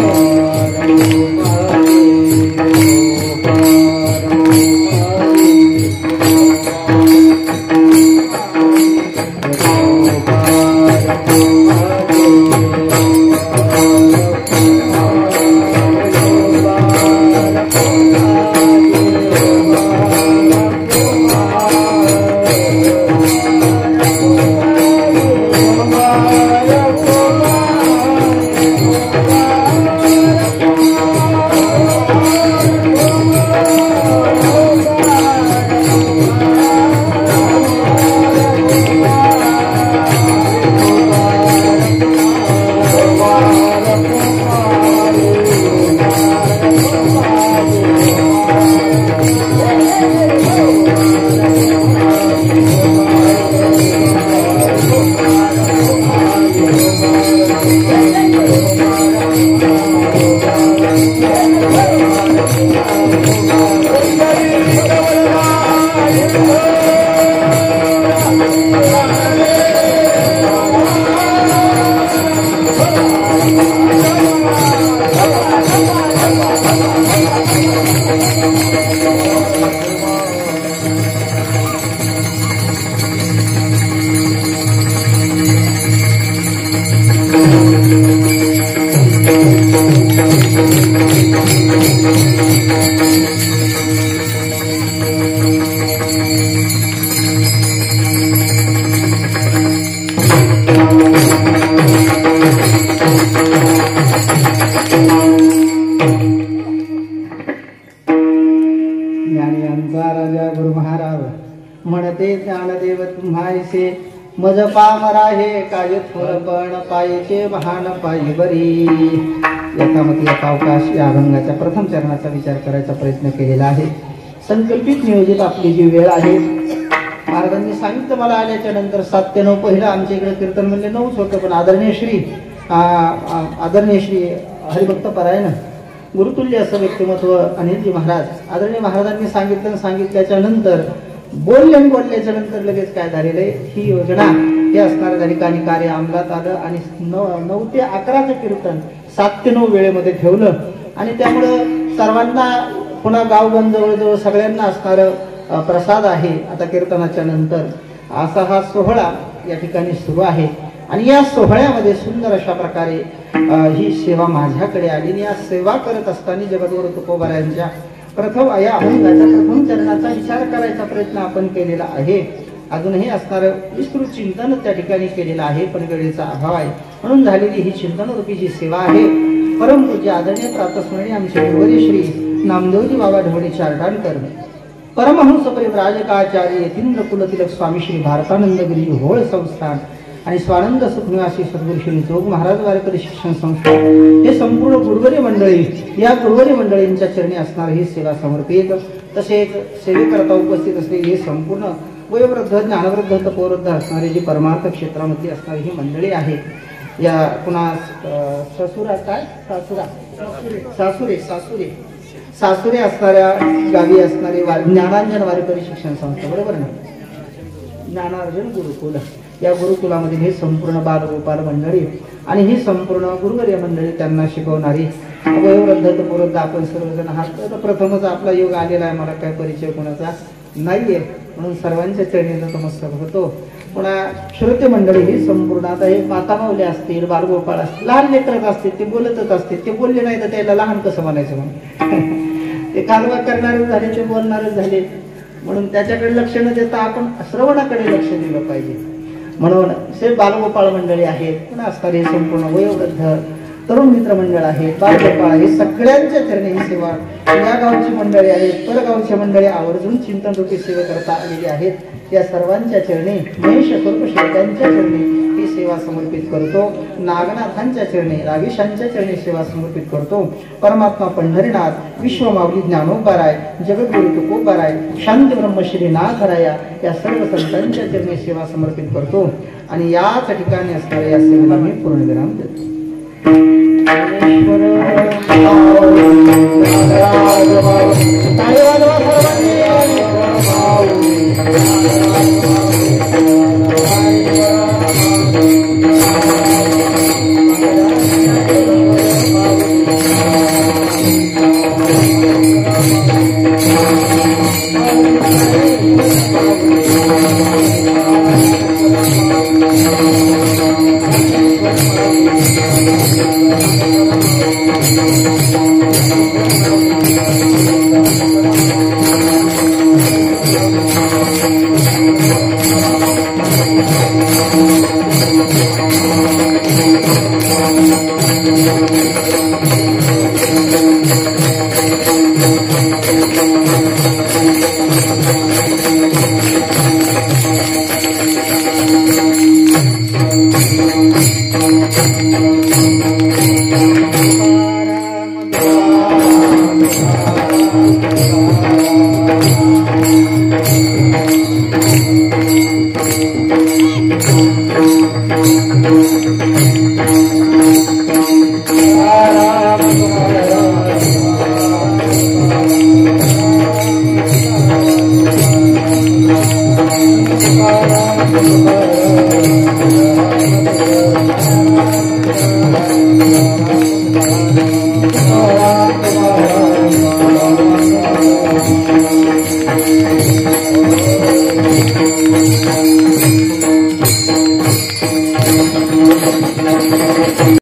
म्हणते ज्ञानदेव तुम्हायसे. मज पामरा हे काय थोरपण, पायीचे वाहन पायी बरी. यथामती यथावकाश या अभंगाच्या प्रथम चरणाचा विचार करायचा प्रयत्न केलेला आहे. संकल्पित नियोजित आपली जी वेळ आहे, महाराजांनी सांगितलं मला आल्याच्या नंतर 7 ते 9 पहिलं आमच्या इकडे कीर्तन म्हणजे 9च होतं, पण आदरणीय श्री हरिभक्त परायण गुरुतुल्य असं व्यक्तिमत्व अनिलजी महाराज, आदरणीय महाराजांनी सांगितल्याच्या नंतर बोलल्याच्या नंतर लगेच काय झालेलं आहे, ही योजना हे असणाऱ्या त्या ठिकाणी कार्य अंमलात आलं आणि 9 ते 11चं कीर्तन 7 ते 9 वेळेमध्ये ठेवलं. आणि त्यामुळं सर्वांना पुन्हा गावगंज जवळजवळ सगळ्यांना असणारं प्रसाद आहे. आता कीर्तनाच्या नंतर असा हा सोहळा या ठिकाणी सुरू आहे आणि या सोहळ्यामध्ये सुंदर अशा प्रकारे ही सेवा माझ्याकडे आली. या सेवा करत असताना जगद्गुरु तुकोबारायांच्या या अभंगाच्या प्रथम चरणाचा विचार करायचा प्रयत्न आपण केलेला आहे. अजूनही असणारं विस्तृत चिंतन त्या ठिकाणी केलेलं आहे, पण वेळेचा अभाव आहे म्हणून झालेली ही चिंतन रूपी जी सेवा आहे. परमपूज्य आदरणीय प्रातस्मरणी आमचे गुरुवर्य श्री नामदेवजी बाबा ढवळे चारडाणकर, परमहंस परिव्राजकाचार्य यतींद्र कुलतिलक स्वामी श्री भारतानंदगिरी होळ संस्थान आणि स्वानंद सुखनिवासी सद्गुरू श्री जोग महाराज वारकरी शिक्षण संस्था हे संपूर्ण गुरुवर्य मंडळी, या गुरुवर्य मंडळींच्या चरणी असणार ही सेवा समर्पित. तसेच सेवेकरता उपस्थित असलेली हे संपूर्ण वयोवृद्ध ज्ञानवृद्ध तपोवृद्ध असणारी जी परमार्थ क्षेत्रामध्ये असणारी ही मंडळी आहे. या पुन्हा सासुरे असणाऱ्या गावी असणारी ज्ञानांजन वारकरी शिक्षण संस्था, बरोबर ना, ज्ञानार्जन गुरुकुल, या गुरुकुलामध्ये हे संपूर्ण बालगोपाल मंडळी आणि ही संपूर्ण गुरुवर्य मंडळी त्यांना शिकवणारी वयोवृद्ध तपोवृद्ध आपण सर्वजण आहात. तर प्रथमच आपला योग आलेला आहे, मला काय परिचय कोणाचा नाहीये म्हणून सर्वांच्या चरणी नतमस्तक होतो. पुन्हा श्रोते मंडळी ही संपूर्ण, आता हे माता माऊली असतील, बालगोपाळ असतील, लहान लेकरच असतील, ते बोलतच असतील, ते बोलले नाही तर त्याला लहान कसं म्हणायचं म्हणून ते कालवा करणारच झाले, ते बोलणारच झाले, म्हणून त्याच्याकडे लक्ष न देता आपण श्रवणाकडे लक्ष दिलं पाहिजे. म्हणून से बालगोपाळ मंडळी आहेत, पुन्हा असणारे संपूर्ण वयोवृद्ध तरुण मित्र मंडळ आहेत, बालगोपाळ आहे, सगळ्यांच्या चरणी ही सेवा, या गावची मंडळी आहेत, परगावची मंडळी आवर्जून चिंतन रूपी सेवा करता आलेली आहेत. या सर्वांच्या चरणी महेश स्वरूप शेळक्यांच्या चरणी ही सेवा समर्पित करतो. नागनाथांच्या चरणी, रागेशांच्या चरणी सेवा समर्पित करतो. परमात्मा पंढरीनाथ, विश्वमाऊली ज्ञानोबाराय, जगद्गुरु तुकोबाराय, शांती ब्रह्मश्री नाथराया या सर्व संतांच्या चरणी सेवा समर्पित करतो आणि याच ठिकाणी असणाऱ्या या सेवेला मी पूर्णविराम देतो. Thank you.